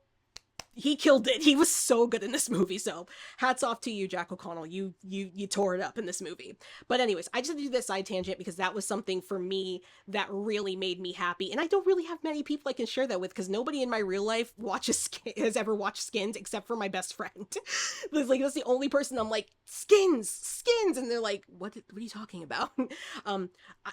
he killed it. He was so good in this movie. So hats off to you, Jack O'Connell. You tore it up in this movie. But anyways, I just had to do this side tangent because that was something for me that really made me happy. And I don't really have many people I can share that with because nobody in my real life has ever watched Skins except for my best friend. Like that's the only person I'm like, Skins, and they're like, what are you talking about? um,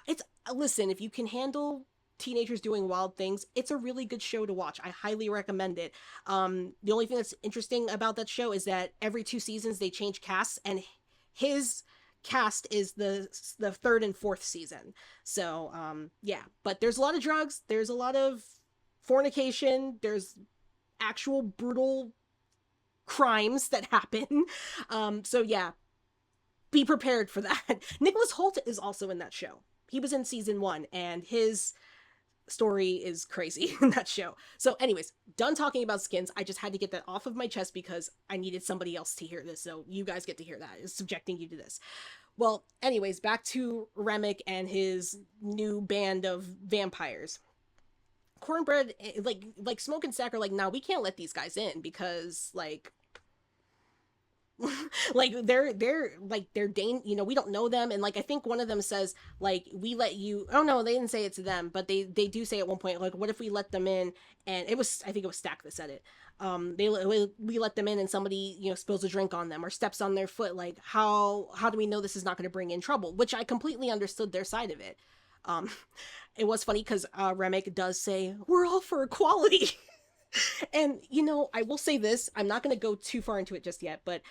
it's listen, if you can handle teenagers doing wild things, it's a really good show to watch. I highly recommend it. The only thing that's interesting about that show is that every 2 seasons they change casts, and his cast is the third and fourth season. So yeah, but there's a lot of drugs, there's a lot of fornication, there's actual brutal crimes that happen. So yeah, be prepared for that. Nicholas Hoult is also in that show. He was in season 1, and his story is crazy in that show. So anyways, done talking about Skins. I just had to get that off of my chest because I needed somebody else to hear this. So you guys get to hear that. It's subjecting you to this. Well, anyways, back to Remick and his new band of vampires. Cornbread, like Smoke and Stack are like, nah, we can't let these guys in because like like we don't know them, and like I think one of them says like, we let you, oh no, they didn't say it to them, but they do say at one point like, what if we let them in, and I think it was Stack that said it, we let them in and somebody spills a drink on them or steps on their foot, like how do we know this is not going to bring in trouble, which I completely understood their side of it. um it was funny because Remick does say we're all for equality. And I will say this, I'm not going to go too far into it just yet, but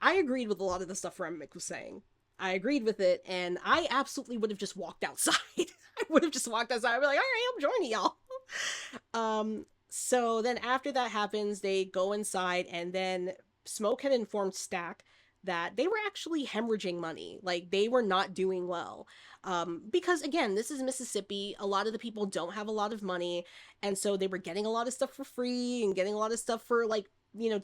I agreed with a lot of the stuff Remick was saying. I agreed with it, and I absolutely would have just walked outside. I would have just walked outside. I'd be like, all right, I'm joining y'all. So then after that happens, they go inside, and then Smoke had informed Stack that they were actually hemorrhaging money. Like, they were not doing well. Because, again, this is Mississippi. A lot of the people don't have a lot of money, and so they were getting a lot of stuff for free and getting a lot of stuff for, like,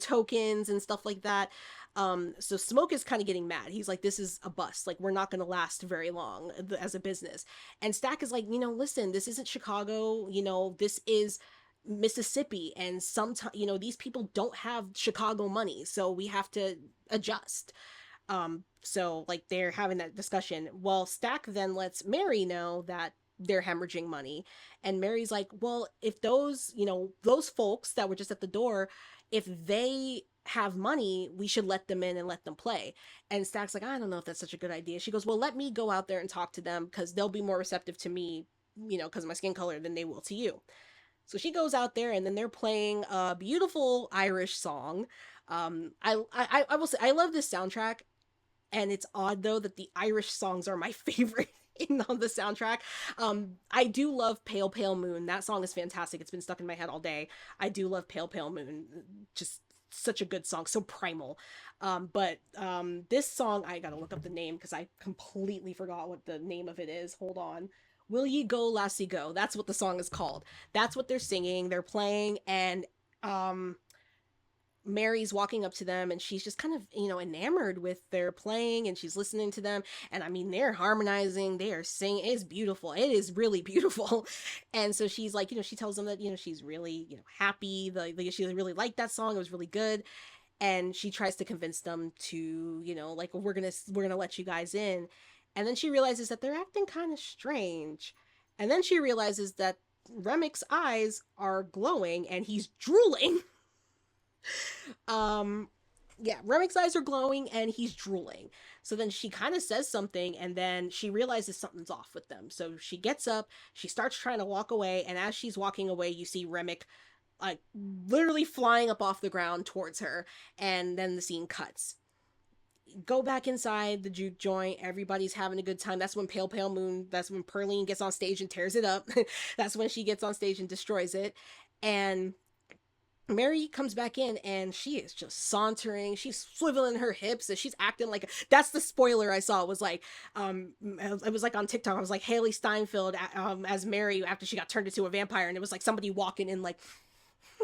tokens and stuff like that. So Smoke is kind of getting mad. He's like, this is a bust. Like, we're not going to last very long as a business. And Stack is like, listen, this isn't Chicago. This is Mississippi. And sometimes, these people don't have Chicago money. So we have to adjust. So like they're having that discussion. Well, Stack then lets Mary know that they're hemorrhaging money. And Mary's like, well, if those folks that were just at the door, if they have money, we should let them in and let them play. And Stack's like, I don't know if that's such a good idea. She goes, well, let me go out there and talk to them because they'll be more receptive to me, because of my skin color, than they will to you. So she goes out there, and then they're playing a beautiful Irish song. I will say I love this soundtrack, and it's odd though that the Irish songs are my favorite on the soundtrack. I do love Pale Pale Moon. That song is fantastic. It's been stuck in my head all day. I do love Pale Pale Moon. Just such a good song, so primal. But this song, I gotta look up the name because I completely forgot what the name of it is. Hold on. Will Ye Go, Lassie Go? That's what the song is called. That's what they're singing. They're playing, and Mary's walking up to them, and she's just kind of, enamored with their playing, and she's listening to them. And I mean, they're harmonizing, they are singing. It's beautiful. It is really beautiful. And so she's like, she tells them that, she's really, happy. She really liked that song. It was really good. And she tries to convince them to, like, we're going to let you guys in. And then she realizes that they're acting kind of strange. And then she realizes that Remick's eyes are glowing and he's drooling. Yeah, Remick's eyes are glowing and he's drooling. So then she kind of says something, and then she realizes something's off with them. So she gets up, she starts trying to walk away, and as she's walking away, you see Remick like literally flying up off the ground towards her, and then the scene cuts. Go back inside the juke joint, everybody's having a good time. That's when Pale Pale Moon, that's when Pearline gets on stage and tears it up. That's when she gets on stage and destroys it. And Mary comes back in, and she is just sauntering. She's swiveling her hips, and she's acting like that's the spoiler I saw. It was like, it was like on TikTok. I was like Haley Steinfeld as Mary after she got turned into a vampire, and it was like somebody walking in like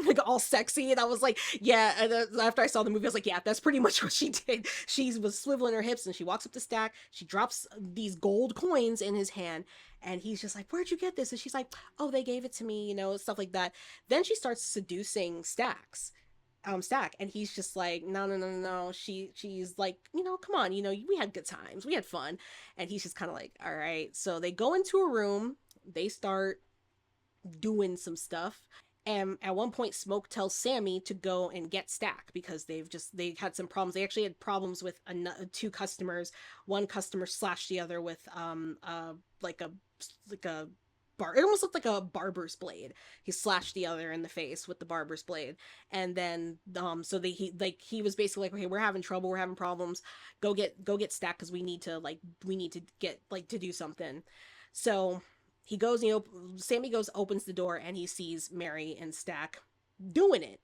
like all sexy, and I was like, yeah. And after I saw the movie, I was like, yeah, that's pretty much what she did. She was swiveling her hips, and she walks up to Stack. She drops these gold coins in his hand, and he's just like, "Where'd you get this?" And she's like, "Oh, they gave it to me," stuff like that. Then she starts seducing Stack, and he's just like, no, no, no, no, no. She's like, come on, we had good times, we had fun. And he's just kind of like, all right. So they go into a room, they start doing some stuff. And at one point, Smoke tells Sammy to go and get Stack because they had some problems. They actually had problems with two customers. One customer slashed the other with like a bar. It almost looked like a barber's blade. He slashed the other in the face with the barber's blade, and then so he was basically like, okay, we're having trouble, we're having problems. Go get Stack because we need to get to do something. So he goes, Sammy goes, opens the door, and he sees Mary and Stack doing it.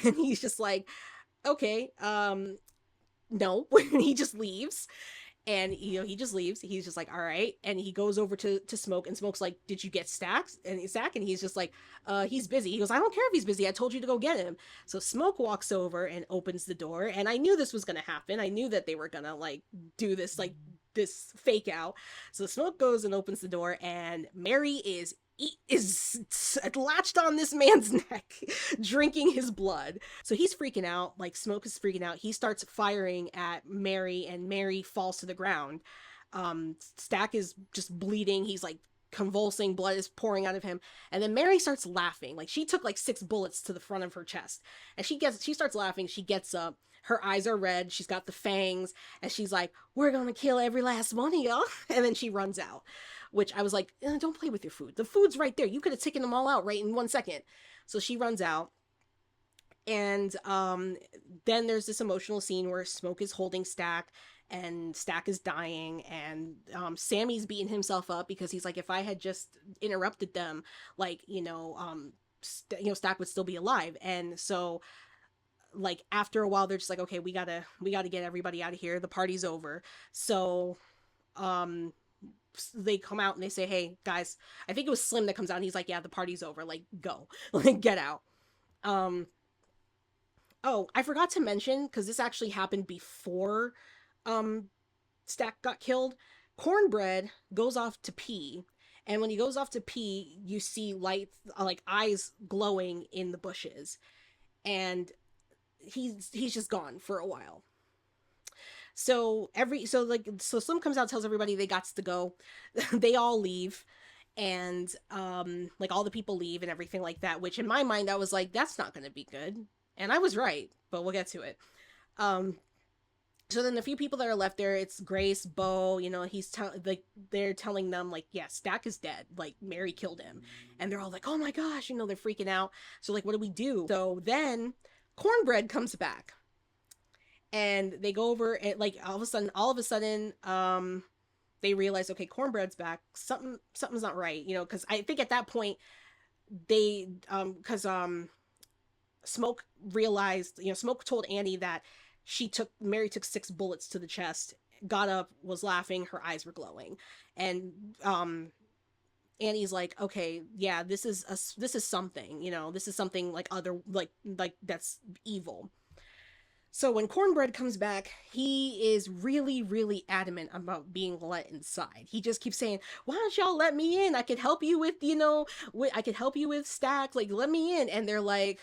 And he's just like, okay, no. He just leaves. And he just leaves. He's just like, all right. And he goes over to Smoke, and Smoke's like, did you get Stack? And he's just like, he's busy. He goes, I don't care if he's busy, I told you to go get him. So Smoke walks over and opens the door, and I knew this was gonna happen. I knew that they were gonna do this fake out. So Smoke goes and opens the door, and Mary is latched on this man's neck, drinking his blood. So he's freaking out. Smoke is freaking out. He starts firing at Mary, and Mary falls to the ground. Stack is just bleeding. He's convulsing. Blood is pouring out of him. And then Mary starts laughing. She took 6 bullets to the front of her chest. And she starts laughing. She gets up. Her eyes are red. She's got the fangs. And she's like, we're gonna kill every last one of y'all. And then she runs out. Which I was like, don't play with your food. The food's right there. You could have taken them all out right in 1 second. So she runs out. And then there's this emotional scene where Smoke is holding Stack, and Stack is dying, and Sammy's beating himself up because he's like, if I had just interrupted them, Stack would still be alive. And so after a while, they're just like, okay, we gotta get everybody out of here. The party's over. So they come out and they say, hey guys, I think it was Slim that comes out, and he's like, yeah, the party's over, go, get out. Oh, I forgot to mention, because this actually happened before Stack got killed. Cornbread goes off to pee, and when he goes off to pee, you see lights, eyes glowing in the bushes, and he's just gone for a while. So Slim comes out, tells everybody they got to go. They all leave, and all the people leave and everything like that, which in my mind I was like, that's not going to be good. And I was right, but we'll get to it. So then the few people that are left there, it's Grace, Bo, they're telling them yeah, Stack is dead. Mary killed him. And they're all like, oh my gosh, they're freaking out. So what do we do? So then Cornbread comes back. And they go over and all of a sudden, they realize, okay, Cornbread's back. Something's not right, because I think at that point they, Smoke realized, Smoke told Annie that Mary took 6 bullets to the chest, got up, was laughing, her eyes were glowing, and Annie's like, okay, yeah, this is something, this is something other that's evil. So when Cornbread comes back, he is really, really adamant about being let inside. He just keeps saying, why don't y'all let me in? I could help you with, I could help you with Stack. Let me in. And they're like,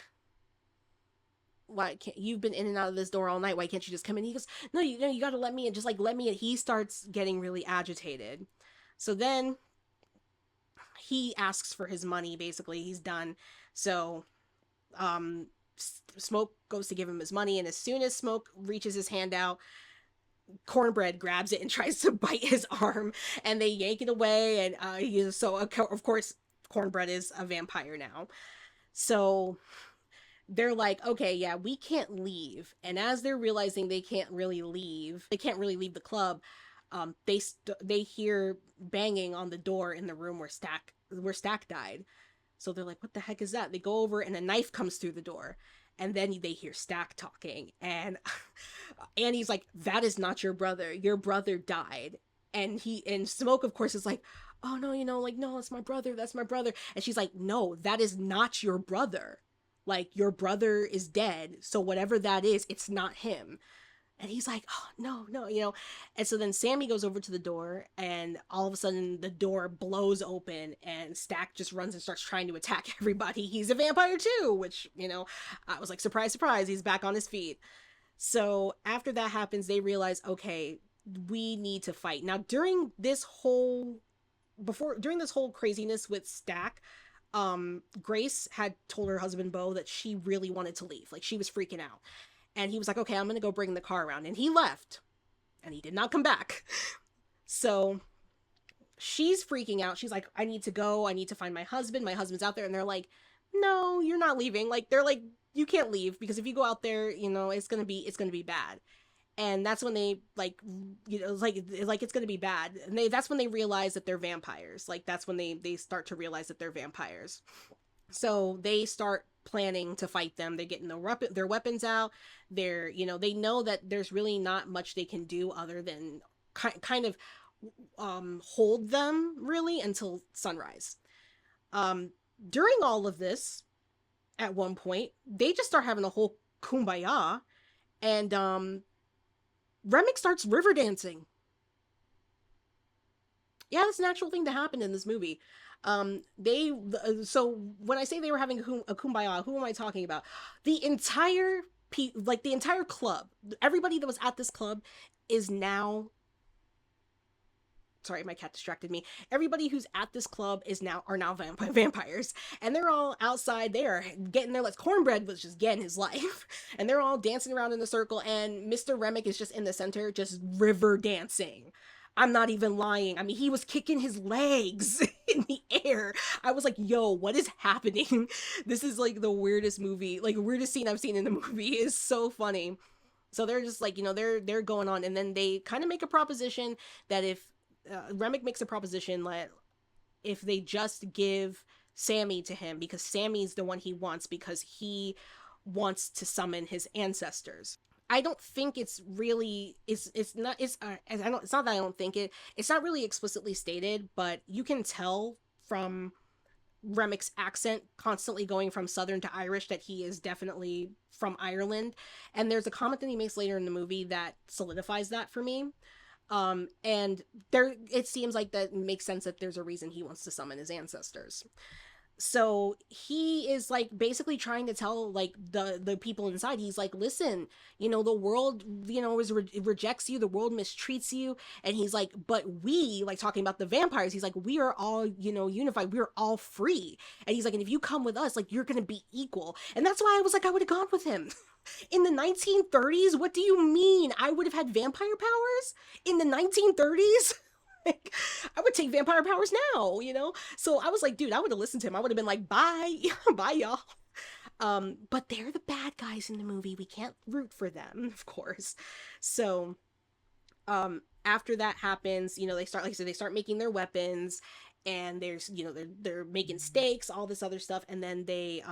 why can't you've been in and out of this door all night? Why can't you just come in? He goes, no, you got to let me in. Just let me in. He starts getting really agitated. So then he asks for his money. Basically, he's done. So, Smoke goes to give him his money, and as soon as Smoke reaches his hand out, Cornbread grabs it and tries to bite his arm, and they yank it away. And so of course Cornbread is a vampire now. So they're like, okay, yeah, we can't leave. And as they're realizing they can't really leave the club, they hear banging on the door in the room where Stack died. So they're like, what the heck is that? They go over, and a knife comes through the door. And then they hear Stack talking. And Annie's like, that is not your brother. Your brother died. And Smoke, of course, is like, oh, no, no, it's my brother. That's my brother. And she's like, no, that is not your brother. Like, your brother is dead, so whatever that is, it's not him. And he's like, oh, no, no, you know. And so then Sammy goes over to the door, and all of a sudden the door blows open, and Stack just runs and starts trying to attack everybody. He's a vampire too, which, you know, I was like, surprise, surprise, he's back on his feet. So after that happens, they realize, okay, we need to fight. Now, during this whole craziness with Stack, Grace had told her husband Bo that she really wanted to leave. Like, she was freaking out. And he was like, okay, I'm gonna go bring the car around. And he left. And he did not come back. So she's freaking out. She's like, I need to go. I need to find my husband. My husband's out there. And they're like, no, you're not leaving. Like, they're like, you can't leave, because if you go out there, you know, it's gonna be bad. And that's when they, like, you know, like it's gonna be bad. And that's when they realize that they're vampires. Like, that's when they start to realize that they're vampires. So they start planning to fight them. They're getting their weapons out. They're, you know, they know that there's really not much they can do other than kind of hold them, really, until sunrise. During all of this, at one point, they just start having a whole kumbaya, and Remick starts river dancing. Yeah, that's an actual thing that happened in this movie. So when I say they were having a kumbaya, who am I talking about? The entire the entire club, everybody that was at this club is now, sorry, my cat distracted me. Everybody who's at this club are now vampires, and they're all outside. They are getting their, like, Cornbread was just getting his life, and they're all dancing around in a circle, and Mr. Remick is just in the center, just river dancing. I'm not even lying. I mean, he was kicking his legs in the air. I was like, yo, what is happening? This is like the weirdest movie, like, weirdest scene I've seen in the movie. Is so funny. So they're just like, you know, they're going on, and then they kind of make a proposition that if Remick makes a proposition that if they just give Sammy to him, because Sammy's the one he wants, because he wants to summon his ancestors. I don't think it's really it's not it's not that I don't think it's not really explicitly stated, but you can tell from Remick's accent constantly going from Southern to Irish that he is definitely from Ireland. And there's a comment that he makes later in the movie that solidifies that for me. And there, it seems like that makes sense that there's a reason he wants to summon his ancestors. So he is, like, basically trying to tell, like, the people inside, he's like, listen, you know, the world, you know, rejects you, the world mistreats you. And he's like, but we, like, talking about the vampires, he's like, we are all, you know, unified, we're all free. And he's like, and if you come with us, like, you're gonna be equal. And that's why I was like, I would have gone with him. In the 1930s, what do you mean I would have had vampire powers in the 1930s? Like, I would take vampire powers now, you know? So I was like, dude, I would have listened to him. I would have been like, bye, bye, y'all. But they're the bad guys in the movie. We can't root for them, of course. So, after that happens, you know, they start, like I said, they start making their weapons, and there's, you know, they're making steaks, all this other stuff, and then they,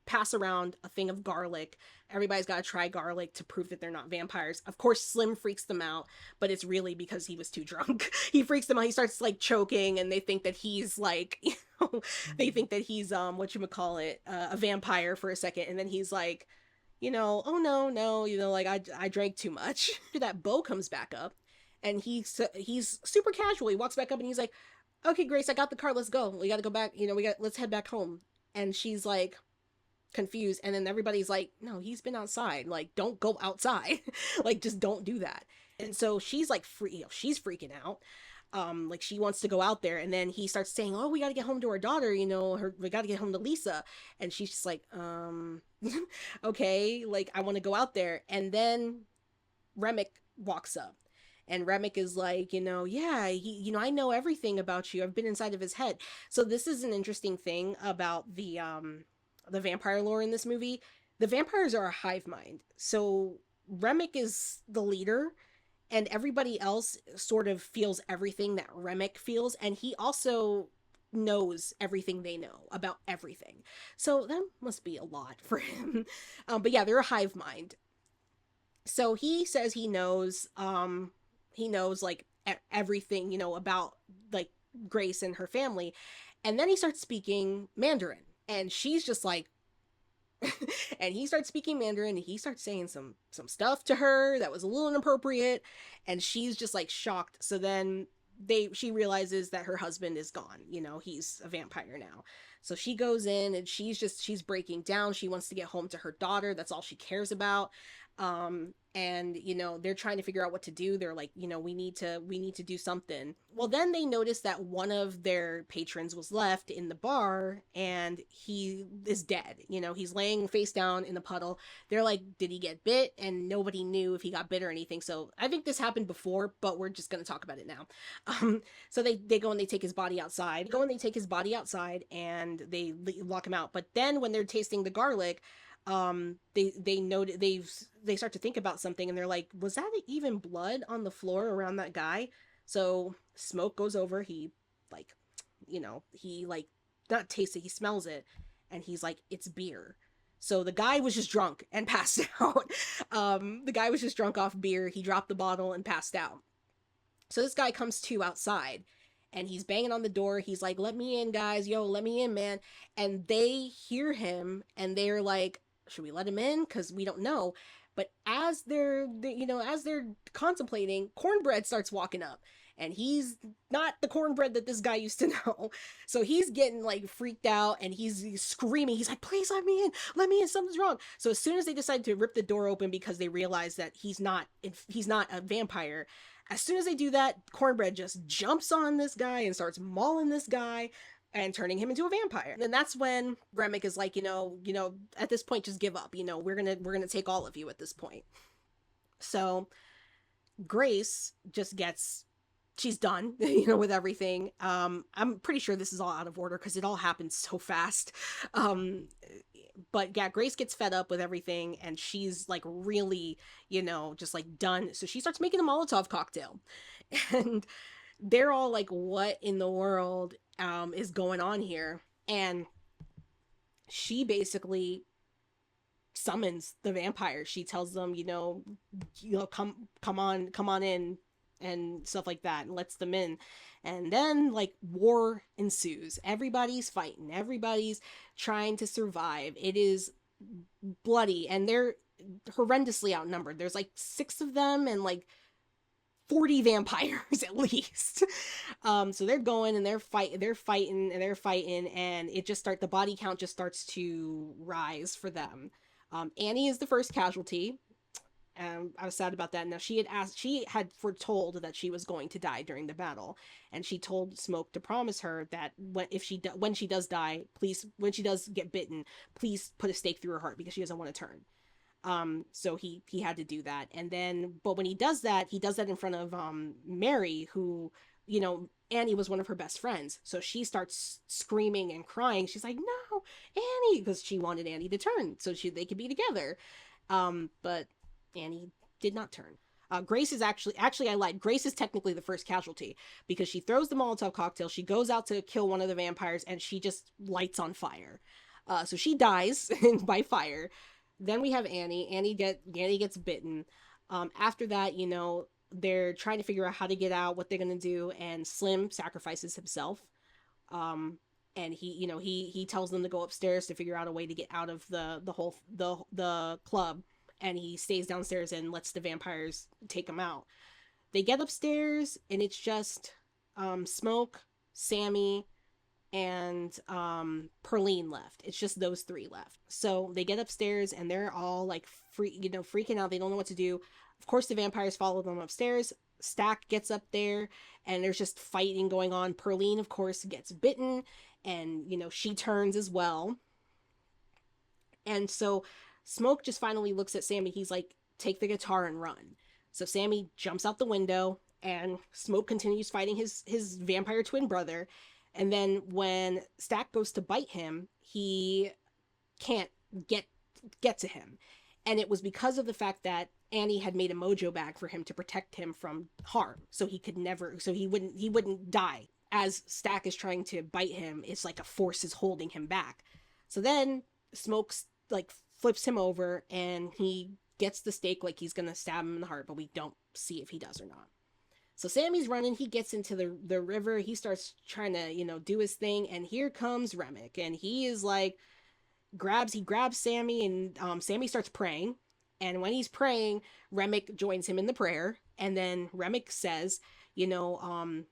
pass around a thing of garlic. Everybody's got to try garlic to prove that they're not vampires. Of course, Slim freaks them out, but it's really because he was too drunk. He freaks them out. He starts, like, choking, and they think that he's, like, you know, they think that he's whatchamacallit, a vampire for a second, and then he's like, you know, oh no, no, you know, like, I drank too much. After that, Bo comes back up, and he's super casual. He walks back up and he's like, okay, Grace, I got the car. Let's go. We got to go back. You know, let's head back home. And she's like, confused, and then everybody's like, no, he's been outside, like, don't go outside. Like, just don't do that. And so she's like, you know, she's freaking out, like, she wants to go out there, and then he starts saying, oh, we got to get home to our daughter, you know, we got to get home to Lisa. And she's just like, okay, like, I want to go out there. And then Remick walks up, and Remick is like, you know, yeah, you know, I know everything about you, I've been inside of his head. So this is an interesting thing about the vampire lore in this movie. The vampires are a hive mind. So Remick is the leader, and everybody else sort of feels everything that Remick feels, and he also knows everything they know about everything. So that must be a lot for him. But yeah, they're a hive mind. So he says he knows like everything, you know, about, like, Grace and her family. And then he starts speaking Mandarin. And she's just like, And he starts speaking Mandarin, and he starts saying some stuff to her that was a little inappropriate, and she's just like shocked. So then she realizes that her husband is gone. He's a vampire now. So she goes in, and she's breaking down. She wants to get home to her daughter. That's all she cares about. And they're trying to figure out what to do. They're like, we need to do something. Well, then they notice that one of their patrons was left in the bar, and he is dead. He's laying face down in the puddle. They're like, did he get bit? And nobody knew if he got bit or anything. So I think this happened before, but we're just going to talk about it now. So they go and they take his body outside. And they lock him out. But then when they're tasting the garlic, they start to think about something, and they're like, was that even blood on the floor around that guy? So Smoke goes over. He like, he like, not tastes it, he smells it, and he's like, it's beer. So the guy was just drunk and passed out. The guy was just drunk off beer. He dropped the bottle and passed out. So this guy comes to outside, and he's banging on the door. He's like, let me in, guys. Yo, let me in, man. And they hear him, and they're like, should we let him in? Because we don't know. But as they're contemplating, Cornbread starts walking up, and he's not the Cornbread that this guy used to know. So he's getting like freaked out, and he's screaming. He's like, please let me in, something's wrong. So as soon as they decide to rip the door open, because they realize that he's not a vampire, as soon as they do that, Cornbread just jumps on this guy and starts mauling this guy and turning him into a vampire. And that's when Remick is like, at this point, just give up. We're gonna take all of you at this point. So Grace just she's done, with everything. I'm pretty sure this is all out of order because it all happens so fast. But yeah, Grace gets fed up with everything, and she's like really, just like done. So she starts making a Molotov cocktail, and they're all like, what in the world is going on here? And she basically summons the vampires. She tells them, come on in, and stuff like that, and lets them in. And then like war ensues. Everybody's fighting. Everybody's trying to survive. It is bloody, and they're horrendously outnumbered. There's like 6 of them, and like 40 vampires at least. So they're going, and they're fighting, and the body count just starts to rise for them. Annie is the first casualty. I was sad about that. Now she had foretold that she was going to die during the battle, and she told Smoke to promise her that when she does die, please, when she does get bitten, please put a stake through her heart, because she doesn't want to turn. So he had to do that. And then, but when he does that in front of Mary, who, Annie was one of her best friends. So she starts screaming and crying. She's like, no, Annie, because she wanted Annie to turn so they could be together. But Annie did not turn. Grace is actually I lied. Grace is technically the first casualty, because she throws the Molotov cocktail. She goes out to kill one of the vampires, and she just lights on fire. So she dies by fire. Then we have Annie. Annie gets bitten. After that, they're trying to figure out how to get out, what they're gonna do, and Slim sacrifices himself. And he tells them to go upstairs to figure out a way to get out of the club, and he stays downstairs and lets the vampires take him out. They get upstairs, and it's just Smoke, Sammy, and Perline left. It's just those 3 left. So they get upstairs, and they're all like freaking out. They don't know what to do. Of course, the vampires follow them upstairs. Stack gets up there, and there's just fighting going on. Perline, of course, gets bitten, and she turns as well. And so Smoke just finally looks at Sammy. He's like, take the guitar and run. So Sammy jumps out the window, and Smoke continues fighting his vampire twin brother. And then when Stack goes to bite him, he can't get to him. And it was because of the fact that Annie had made a mojo bag for him to protect him from harm. So he wouldn't die. As Stack is trying to bite him, it's like a force is holding him back. So then Smoke's like flips him over, and he gets the stake like he's gonna stab him in the heart, but we don't see if he does or not. So Sammy's running. He gets into the river. He starts trying to, do his thing. And here comes Remick. And he is like, grabs Sammy, and Sammy starts praying. And when he's praying, Remick joins him in the prayer, and then Remick says, you know,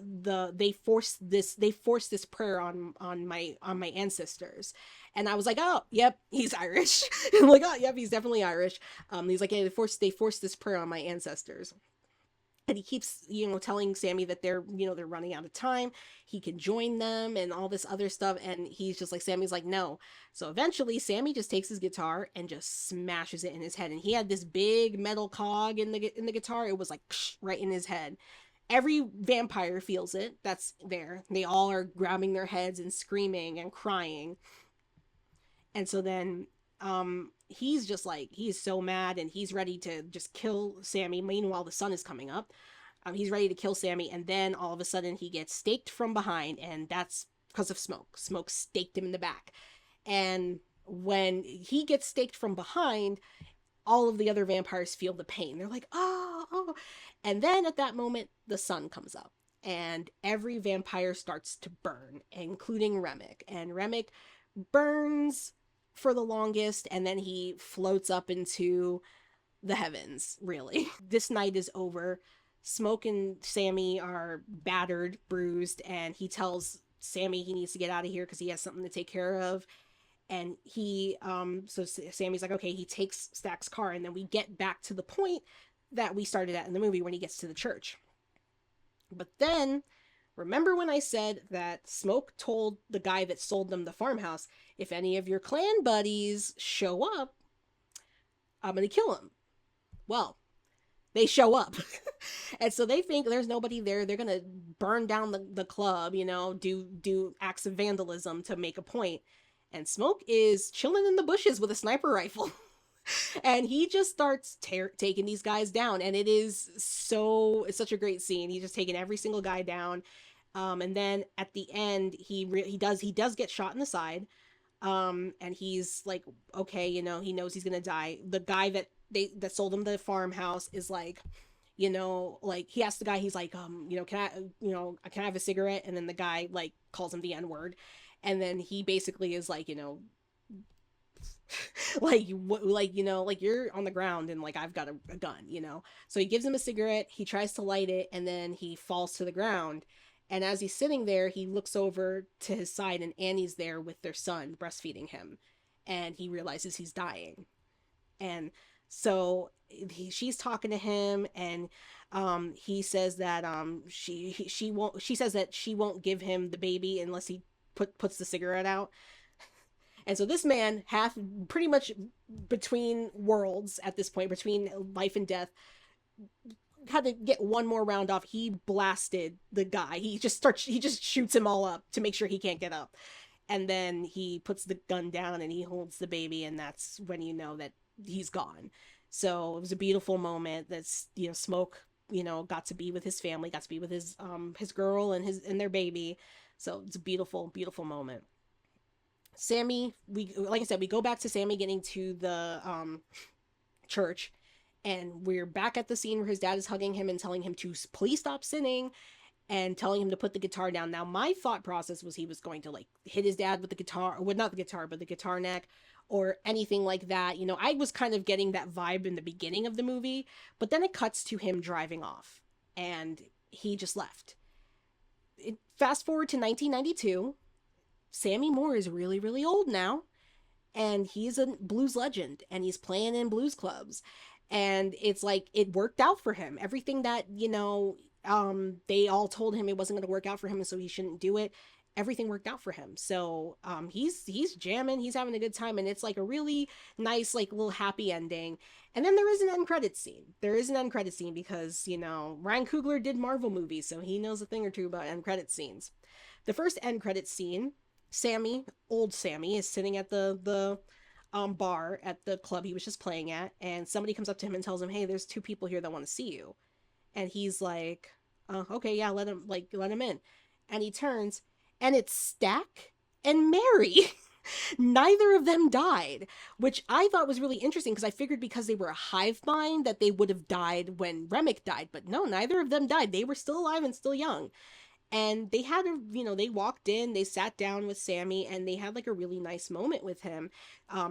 they forced this prayer on my ancestors. And I was like, oh yep, he's Irish. I'm like, oh yep, he's definitely Irish. He's like, yeah, they forced this prayer on my ancestors. And he keeps, telling Sammy that they're running out of time. He can join them and all this other stuff. And he's just like, Sammy's like, no. So eventually, Sammy just takes his guitar and just smashes it in his head. And he had this big metal cog in the guitar. It was like psh, right in his head. Every vampire feels it. That's there. They all are grabbing their heads and screaming and crying. And so then he's just like, he's so mad and he's ready to just kill Sammy. Meanwhile, the sun is coming up. He's ready to kill Sammy, and then all of a sudden he gets staked from behind, and that's because of Smoke. Smoke staked him in the back. And when he gets staked from behind, all of the other vampires feel the pain. They're like, oh, oh. And then at that moment, the sun comes up, and every vampire starts to burn, including Remick. And Remick burns for the longest, and then he floats up into the heavens, really. This night is over. Smoke and Sammy are battered, bruised, and he tells Sammy he needs to get out of here because he has something to take care of. And so Sammy's like, okay, he takes Stack's car, and then we get back to the point that we started at in the movie when he gets to the church. But then, remember when I said that Smoke told the guy that sold them the farmhouse, if any of your clan buddies show up, I'm gonna kill them. Well, they show up. And so they think there's nobody there. They're gonna burn down the club, do acts of vandalism to make a point. And Smoke is chilling in the bushes with a sniper rifle. And he just starts taking these guys down, and it's such a great scene. He's just taking every single guy down. And then at the end, he does get shot in the side. And he's like, okay, he knows he's gonna die. The guy that sold him the farmhouse is like, like he asked the guy, he's like, can I have a cigarette? And then the guy like calls him the N-word. And then he basically is like, like like you're on the ground and like I've got a gun. So he gives him a cigarette, he tries to light it, and then he falls to the ground. And as he's sitting there, he looks over to his side, and Annie's there with their son breastfeeding him, and he realizes he's dying. And so she's talking to him, and he says that she says that she won't give him the baby unless he puts the cigarette out. And so this man, half pretty much between worlds at this point, between life and death, had to get one more round off. He blasted the guy. He just shoots him all up to make sure he can't get up. And then he puts the gun down and he holds the baby, and that's when you know that he's gone. So it was a beautiful moment. That's, Smoke, got to be with his family, got to be with his girl and their baby. So it's a beautiful, beautiful moment. Sammy, like I said, we go back to Sammy getting to the church, and we're back at the scene where his dad is hugging him and telling him to please stop sinning, and telling him to put the guitar down. Now, my thought process was he was going to like hit his dad with the guitar, well, not the guitar, but the guitar neck, or anything like that. I was kind of getting that vibe in the beginning of the movie, but then it cuts to him driving off, and he just left. Fast forward to 1992. Sammy Moore is really, really old now, and he's a blues legend, and he's playing in blues clubs. And it's like, it worked out for him. Everything that, they all told him it wasn't going to work out for him, and so he shouldn't do it. Everything worked out for him. So he's jamming, he's having a good time, and it's like a really nice, like, little happy ending. And then there is an end credits scene. There is an end credits scene because, Ryan Coogler did Marvel movies, so he knows a thing or two about end credits scenes. The first end credits scene, old Sammy, is sitting at the bar at the club he was just playing at, and somebody comes up to him and tells him, hey, there's two people here that want to see you. And he's like, okay, yeah, let him in. And he turns, and it's Stack and Mary. Neither of them died, which I thought was really interesting, because I figured because they were a hive mind that they would have died when Remick died. But no, neither of them died. They were still alive and still young. And they had a, they walked in, they sat down with Sammy, and they had like a really nice moment with him.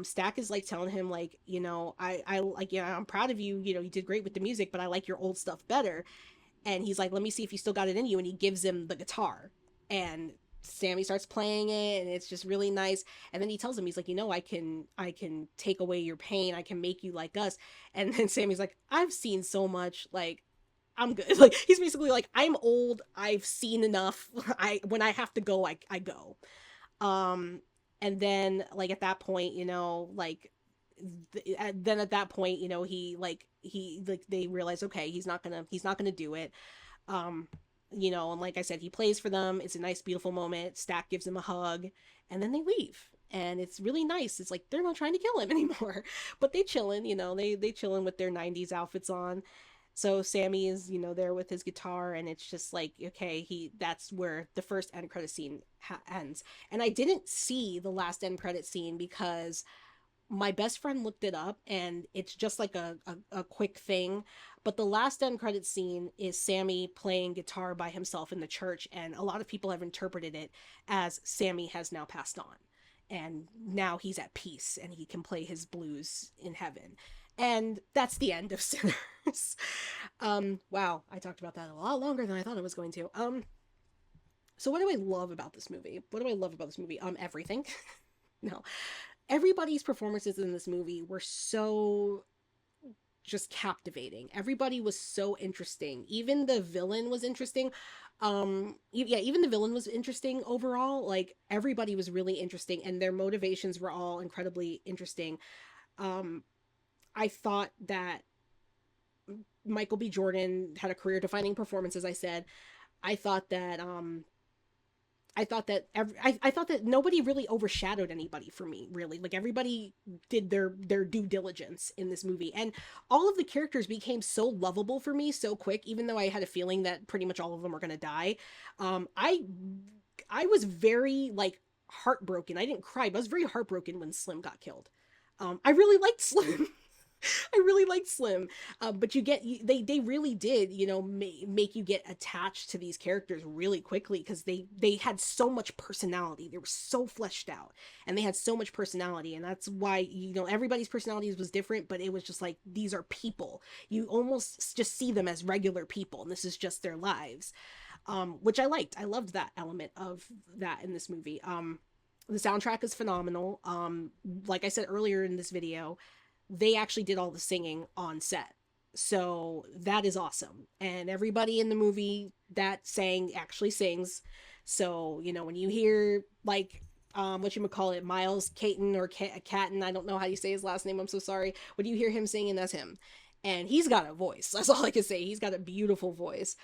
Stack is like telling him like, I like, yeah, I'm proud of you, you did great with the music, but I like your old stuff better. And he's like, let me see if you still got it in you, and he gives him the guitar. And Sammy starts playing it, and it's just really nice. And then he tells him, he's like, I can take away your pain, I can make you like us. And then Sammy's like, I've seen so much, like, I'm good. Like, he's basically like, I'm old, I've seen enough. When I have to go, I go. um and then like at that point, like, then at that point, he like, they realize, okay, he's not gonna do it. um and like I said, he plays for them. It's a nice, beautiful moment. Stack gives him a hug, and then they leave, and it's really nice. It's like they're not trying to kill him anymore, but they chillin', they chillin' with their 90s outfits on. So Sammy is, there with his guitar, and it's just like, okay, that's where the first end credit scene ends. And I didn't see the last end credit scene because my best friend looked it up, and it's just like a quick thing. But the last end credit scene is Sammy playing guitar by himself in the church, and a lot of people have interpreted it as Sammy has now passed on, and now he's at peace and he can play his blues in heaven. And that's the end of Sinners. Wow, I talked about that a lot longer than I thought I was going to. So what do I love about this movie? What do I love about this movie? Everything. No, everybody's performances in this movie were so just captivating. Everybody was so interesting. Even the villain was interesting. Yeah, even the villain was interesting overall. Like, everybody was really interesting, and their motivations were all incredibly interesting. Um I thought that Michael B. Jordan had a career defining performance, as I said. I thought that I thought that nobody really overshadowed anybody for me, really. Like, everybody did their due diligence in this movie, and all of the characters became so lovable for me so quick, even though I had a feeling that pretty much all of them were going to die. I was very, like, heartbroken. I didn't cry, but I was very heartbroken when Slim got killed. I really liked Slim. I really liked Slim. But they really did, make you get attached to these characters really quickly, because they had so much personality. They were so fleshed out, and they had so much personality, and that's why, everybody's personalities was different, but it was just like, these are people. You almost just see them as regular people, and this is just their lives. Which I liked. I loved that element of that in this movie. The soundtrack is phenomenal. Like I said earlier in this video, they actually did all the singing on set. So that is awesome. And everybody in the movie that sang actually sings. So, when you hear, like, what you call it, Miles Caton or Catton, I don't know how you say his last name, I'm so sorry. When you hear him singing, that's him. And he's got a voice. That's all I can say. He's got a beautiful voice.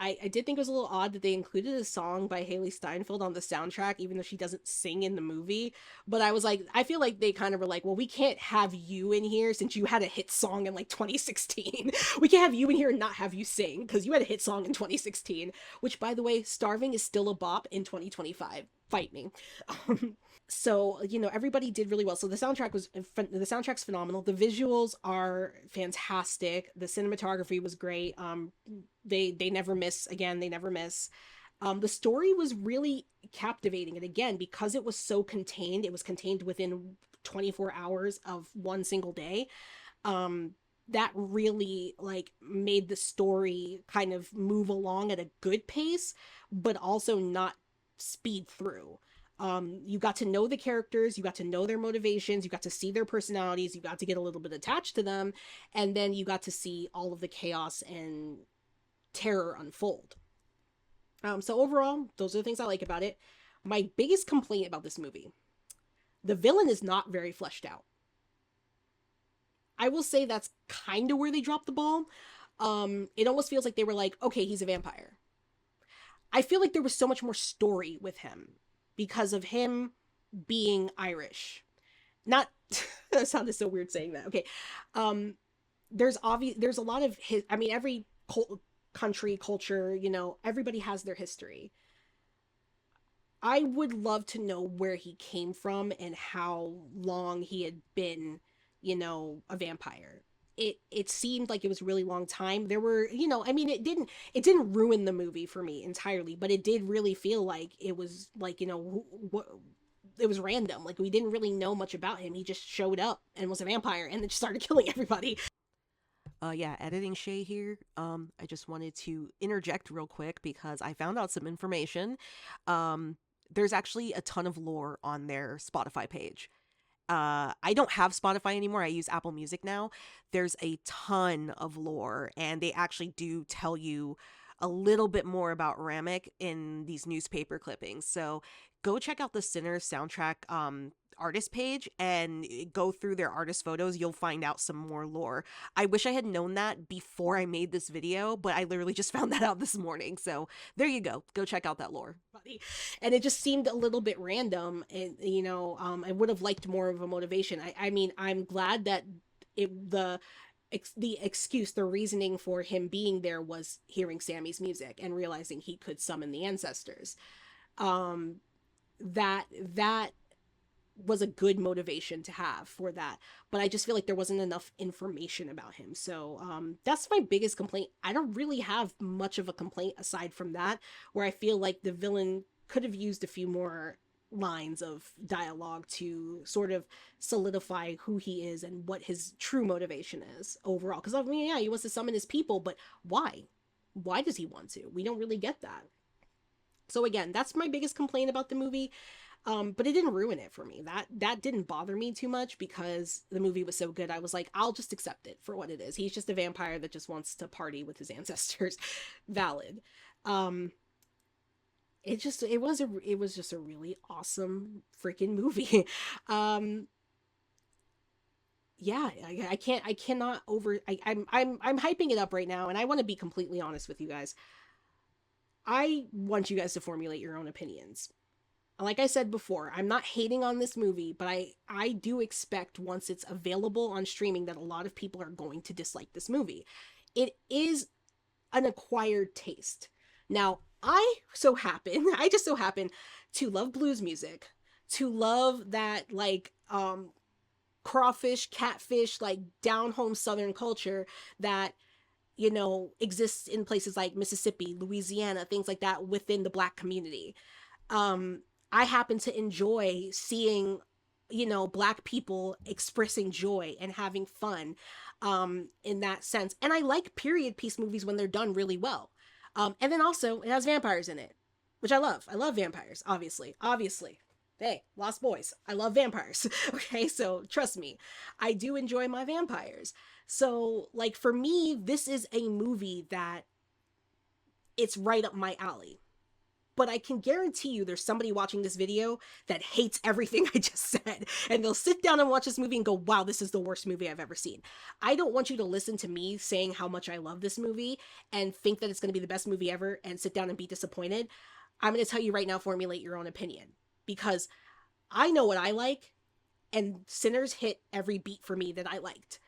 I did think it was a little odd that they included a song by Haley Steinfeld on the soundtrack, even though she doesn't sing in the movie. But I was like, I feel like they kind of were like, well, we can't have you in here since you had a hit song in like 2016. We can't have you in here and not have you sing because you had a hit song in 2016, which, by the way, Starving is still a bop in 2025. Fight me. So, everybody did really well. So the soundtrack's phenomenal. The visuals are fantastic. The cinematography was great. They never miss. Again, they never miss. The story was really captivating, and again, because it was so contained, it was contained within 24 hours of one single day. That really, like, made the story kind of move along at a good pace, but also not speed through. You got to know the characters, you got to know their motivations, you got to see their personalities, you got to get a little bit attached to them, and then you got to see all of the chaos and terror unfold. So overall, those are the things I like about it. My biggest complaint about this movie: the villain is not very fleshed out. I will say that's kind of where they dropped the ball. It almost feels like they were like, okay, he's a vampire. I feel like there was so much more story with him because of him being Irish. Not that sounded so weird saying that. Okay. Um there's a lot of his, I mean, every country, culture, everybody has their history. I would love to know where he came from and how long he had been, a vampire. it seemed like it was a really long time. There were, I mean, it didn't ruin the movie for me entirely, but it did really feel like it was like, it was random. Like we didn't really know much about him. He just showed up and was a vampire and then just started killing everybody. Yeah, editing Shay here. I just wanted to interject real quick because I found out some information. There's actually a ton of lore on their Spotify page. I don't have Spotify anymore. I use Apple Music now. There's a ton of lore, and they actually do tell you a little bit more about Ramek in these newspaper clippings. So go check out the Sinners soundtrack artist page and go through their artist photos. You'll find out some more lore. I wish I had known that before I made this video, but I literally just found that out this morning. So there you go. Go check out that lore. And it just seemed a little bit random. And, I would have liked more of a motivation. I mean, I'm glad that the excuse, the reasoning for him being there was hearing Sammy's music and realizing he could summon the ancestors. Um, that was a good motivation to have for that, but I just feel like there wasn't enough information about him. So that's my biggest complaint. I don't really have much of a complaint aside from that, where I feel like the villain could have used a few more lines of dialogue to sort of solidify who he is and what his true motivation is overall. Because I mean, yeah, he wants to summon his people, but why does he want to? We don't really get that. So again, that's my biggest complaint about the movie. But it didn't ruin it for me. That didn't bother me too much because the movie was so good. I was like, I'll just accept it for what it is. He's just a vampire that just wants to party with his ancestors. Valid. Um, it was just a really awesome freaking movie. um, yeah, I cannot over. I'm hyping it up right now, and I want to be completely honest with you guys. I want you guys to formulate your own opinions. Like I said before, I'm not hating on this movie, but I do expect once it's available on streaming that a lot of people are going to dislike this movie. It is an acquired taste. Now, I just so happen to love blues music, to love that like crawfish, catfish, like down home southern culture that exists in places like Mississippi, Louisiana, things like that within the black community. Um I happen to enjoy seeing, black people expressing joy and having fun in that sense. And I like period piece movies when they're done really well. And then also, it has vampires in it, which I love. I love vampires, obviously. Obviously. Hey, Lost Boys. I love vampires. Okay, so trust me, I do enjoy my vampires. So, like, for me, this is a movie that it's right up my alley, but I can guarantee you there's somebody watching this video that hates everything I just said. And they'll sit down and watch this movie and go, wow, this is the worst movie I've ever seen. I don't want you to listen to me saying how much I love this movie and think that it's going to be the best movie ever and sit down and be disappointed. I'm going to tell you right now, formulate your own opinion. Because I know what I like, and Sinners hit every beat for me that I liked.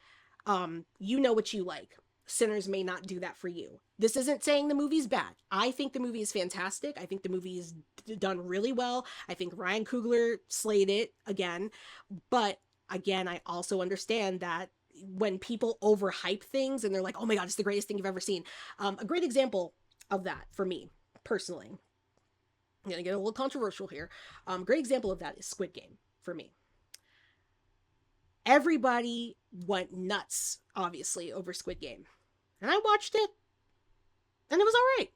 You know what you like. Sinners may not do that for you. This isn't saying the movie's bad. I think the movie is fantastic. I think the movie is done really well. I think Ryan Coogler slayed it again. But again, I also understand that when people overhype things and they're like, oh my God, it's the greatest thing you've ever seen. A great example of that for me, personally, I'm going to get a little controversial here. Great example of that is Squid Game for me. Everybody went nuts, obviously, over Squid Game. And I watched it, and it was all right.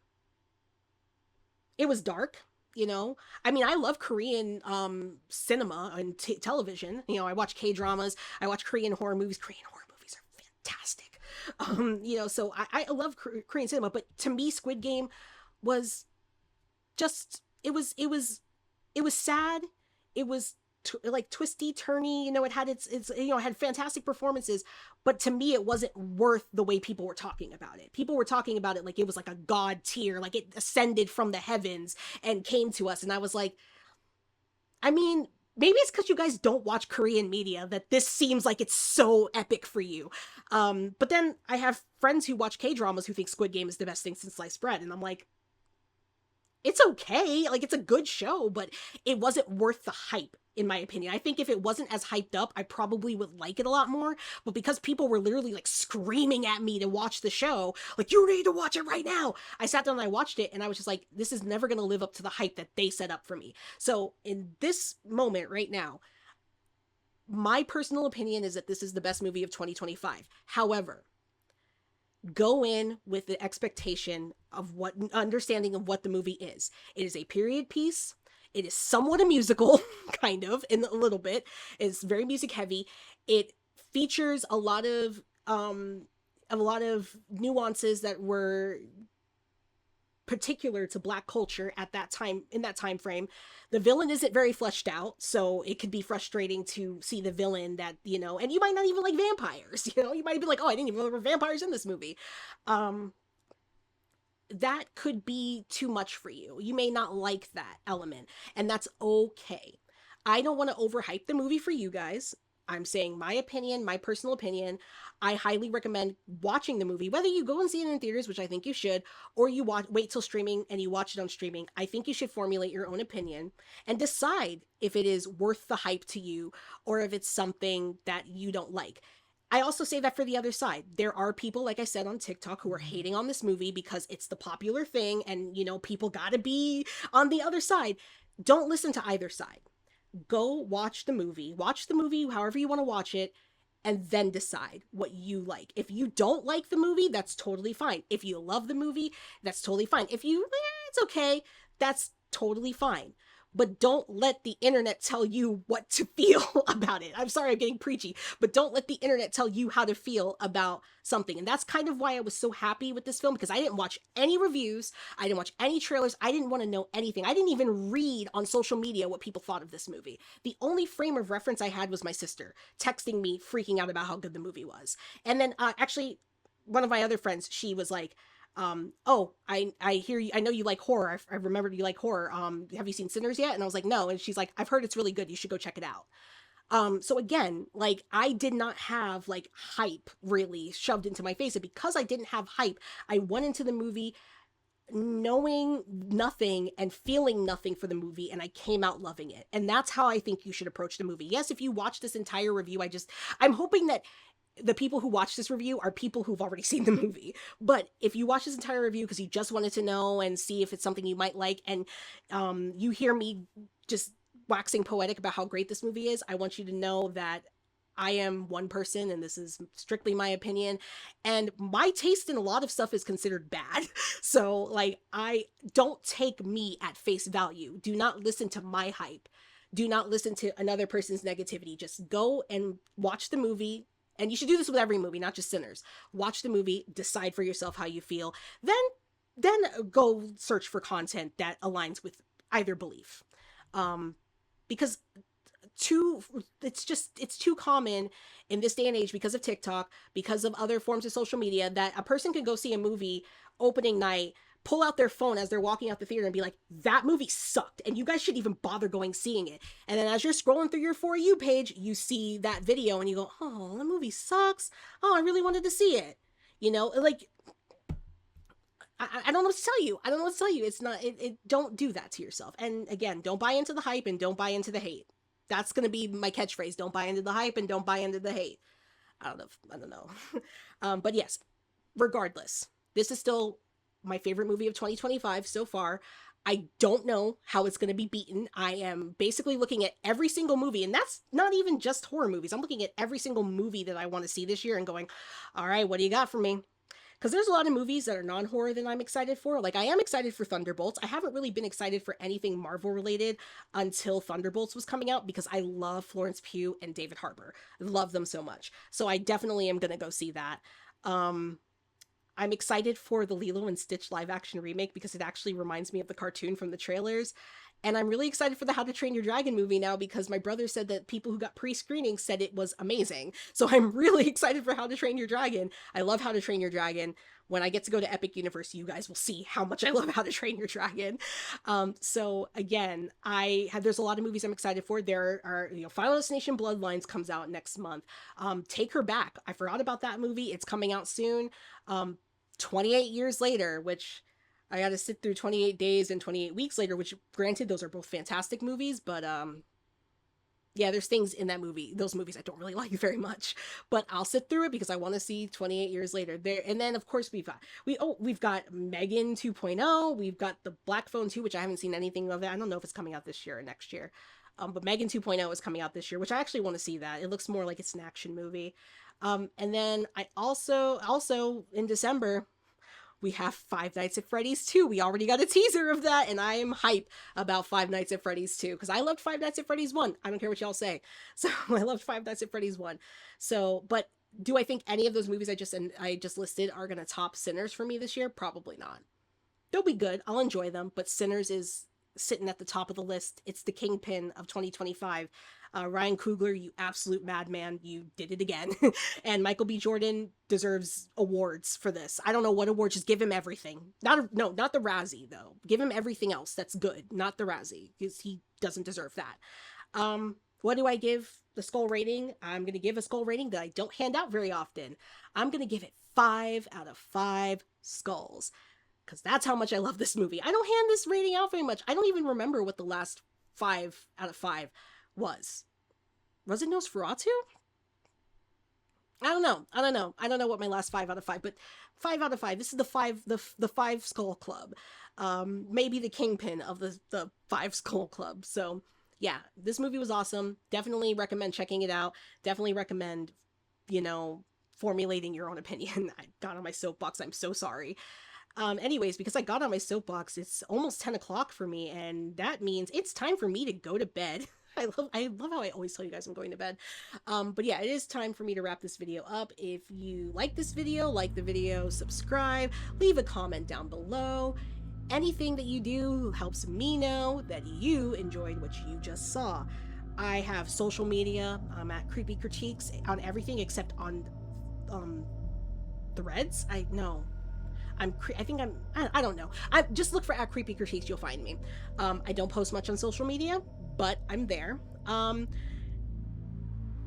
It was dark, I mean, I love Korean cinema and television. I watch K-dramas. I watch Korean horror movies. Korean horror movies are fantastic. So I love Korean cinema. But to me, Squid Game was just, it was sad. It was like twisty turny, it had its it had fantastic performances, but to me it wasn't worth the way people were talking about it. People were talking about it like it was like a god tier, like it ascended from the heavens and came to us, and I was like, I mean, maybe it's because you guys don't watch Korean media that this seems like it's so epic for you. But then I have friends who watch K-dramas who think Squid Game is the best thing since sliced bread, and I'm like, it's okay. Like, it's a good show, but it wasn't worth the hype, in my opinion. I think if it wasn't as hyped up, I probably would like it a lot more. But because people were literally like screaming at me to watch the show, like, you need to watch it right now, I sat down and I watched it, and I was just like, this is never going to live up to the hype that they set up for me. So in this moment right now, my personal opinion is that this is the best movie of 2025. However, go in with the expectation of what understanding of what the movie is. It is a period piece. It is somewhat a musical, kind of, in a little bit. It's very music heavy. It features a lot of nuances that were particular to black culture at that time, in that time frame. The villain isn't very fleshed out, so it could be frustrating to see the villain that, you know, and you might not even like vampires, you know, you might be like, oh, I didn't even know there were vampires in this movie. um that could be too much for you. You may not like that element, and that's okay. I don't want to overhype the movie for you guys. I'm saying my opinion, my personal opinion. I highly recommend watching the movie, whether you go and see it in theaters, which I think you should, or you wait till streaming and you watch it on streaming. I think you should formulate your own opinion and decide if it is worth the hype to you or if it's something that you don't like. I also say that for the other side. There are people, like I said, on TikTok who are hating on this movie because it's the popular thing and, you know, people gotta be on the other side. Don't listen to either side. Go watch the movie however you want to watch it, and then decide what you like. If you don't like the movie, that's totally fine. If you love the movie, that's totally fine. If you it's okay, that's totally fine. But don't let the internet tell you what to feel about it. I'm sorry I'm getting preachy, but don't let the internet tell you how to feel about something. And that's kind of why I was so happy with this film, because I didn't watch any reviews, I didn't watch any trailers, I didn't want to know anything. I didn't even read on social media what people thought of this movie. The only frame of reference I had was my sister texting me, freaking out about how good the movie was. And then actually, one of my other friends, she was like, oh, I hear you, I know you like horror, I remembered you like horror, have you seen Sinners yet? And I was like, no. And she's like, I've heard it's really good, you should go check it out. So again, like, I did not have like hype really shoved into my face, and because I didn't have hype, I went into the movie knowing nothing and feeling nothing for the movie, and I came out loving it. And that's how I think you should approach the movie. Yes, if you watch this entire review, I'm hoping that the people who watch this review are people who've already seen the movie. But if you watch this entire review because you just wanted to know and see if it's something you might like, and you hear me just waxing poetic about how great this movie is, I want you to know that I am one person and this is strictly my opinion, and my taste in a lot of stuff is considered bad. So like, I don't take me at face value. Do not listen to my hype. Do not listen to another person's negativity. Just go and watch the movie. And you should do this with every movie, not just Sinners. Watch the movie, decide for yourself how you feel, then go search for content that aligns with either belief. Because it's too common in this day and age, because of TikTok, because of other forms of social media, that a person can go see a movie opening night, pull out their phone as they're walking out the theater and be like, that movie sucked, and you guys shouldn't even bother going seeing it. And then as you're scrolling through your For You page, you see that video and you go, oh, the movie sucks. Oh, I really wanted to see it. You know, like, I don't know what to tell you. I don't know what to tell you. It's not, don't do that to yourself. And again, don't buy into the hype and don't buy into the hate. That's going to be my catchphrase. Don't buy into the hype and don't buy into the hate. I don't know. But yes, regardless, this is still my favorite movie of 2025 so far. I don't know how it's going to be beaten. I am basically looking at every single movie, and that's not even just horror movies. I'm looking at every single movie that I want to see this year and going, all right, what do you got for me? Because there's a lot of movies that are non-horror that I'm excited for. Like, I am excited for Thunderbolts. I haven't really been excited for anything Marvel related until Thunderbolts was coming out, because I love Florence Pugh and David Harbour. I love them so much. So I definitely am going to go see that. I'm excited for the Lilo and Stitch live action remake because it actually reminds me of the cartoon from the trailers. And I'm really excited for the How to Train Your Dragon movie now, because my brother said that people who got pre-screening said it was amazing. So I'm really excited for How to Train Your Dragon. I love How to Train Your Dragon. When I get to go to Epic Universe, you guys will see how much I love How to Train Your Dragon. So again, there's a lot of movies I'm excited for. There are, Final Destination Bloodlines comes out next month. Take Her Back. I forgot about that movie. It's coming out soon. 28 years later, which I got to sit through 28 Days and 28 Weeks Later, which, granted, those are both fantastic movies, but yeah, there's things in those movies I don't really like very much, but I'll sit through it because I want to see 28 Years Later there. And then of course we've got Megan 2.0, we've got the Black Phone 2, which I haven't seen anything of that. I don't know if it's coming out this year or next year. But Megan 2.0 is coming out this year, which I actually want to see that. It looks more like it's an action movie. And then I also in December we have Five Nights at Freddy's 2. We already got a teaser of that, and I am hype about Five Nights at Freddy's 2 because I loved Five Nights at Freddy's 1. I don't care what y'all say. So I loved Five Nights at Freddy's 1. So, but do I think any of those movies I just listed are gonna top Sinners for me this year? Probably not. They'll be good. I'll enjoy them, but Sinners is sitting at the top of the list. It's the kingpin of 2025. Ryan Coogler, you absolute madman, you did it again. And Michael B. Jordan deserves awards for this. I don't know what award, just give him everything. Not the Razzie though. Give him everything else that's good, not the Razzie, because he doesn't deserve that. What do I give the Skull rating? I'm gonna give a Skull rating that I don't hand out very often. I'm gonna give it 5 out of 5 skulls. Because that's how much I love this movie. I don't hand this rating out very much. I don't even remember what the last 5 out of 5 was. Was it Nosferatu? I don't know. I don't know what my last 5 out of 5, but 5 out of 5. This is the 5 Skull Club. Maybe the kingpin of the 5 Skull Club. So yeah, this movie was awesome. Definitely recommend checking it out. Definitely recommend, formulating your own opinion. I got on my soapbox. I'm so sorry. Anyways, because I got on my soapbox, it's almost 10 o'clock for me, and that means it's time for me to go to bed. I love how I always tell you guys I'm going to bed. But yeah, it is time for me to wrap this video up. If you like this video, like the video, subscribe, leave a comment down below. Anything that you do helps me know that you enjoyed what you just saw. I have social media. I'm at Creepy Critiques on everything except on Threads. I don't know. I just look for at Creepy Critiques, you'll find me. I don't post much on social media, but I'm there.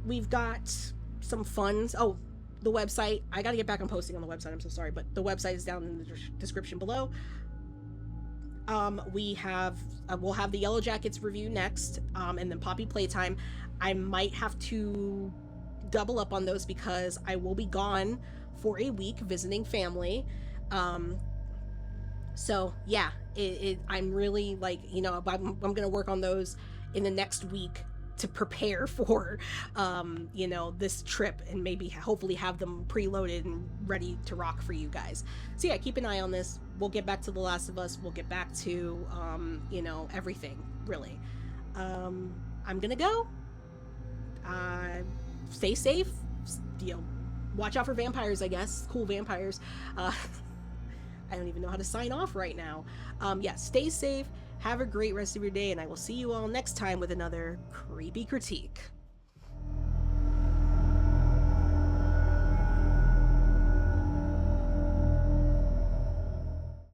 We've got some funds. Oh, the website. I gotta get back on posting on the website. I'm so sorry, but the website is down in the description below. We'll have the Yellow Jackets review next, and then Poppy Playtime. I might have to double up on those because I will be gone for a week visiting family. So yeah, I'm really I'm gonna work on those in the next week to prepare for this trip, and maybe hopefully have them preloaded and ready to rock for you guys. So yeah, keep an eye on this. We'll get back to The Last of Us. We'll get back to everything really. I'm gonna go. Stay safe. Watch out for vampires, I guess. Cool vampires. I don't even know how to sign off right now. Yeah, stay safe. Have a great rest of your day, and I will see you all next time with another Creepy Critique.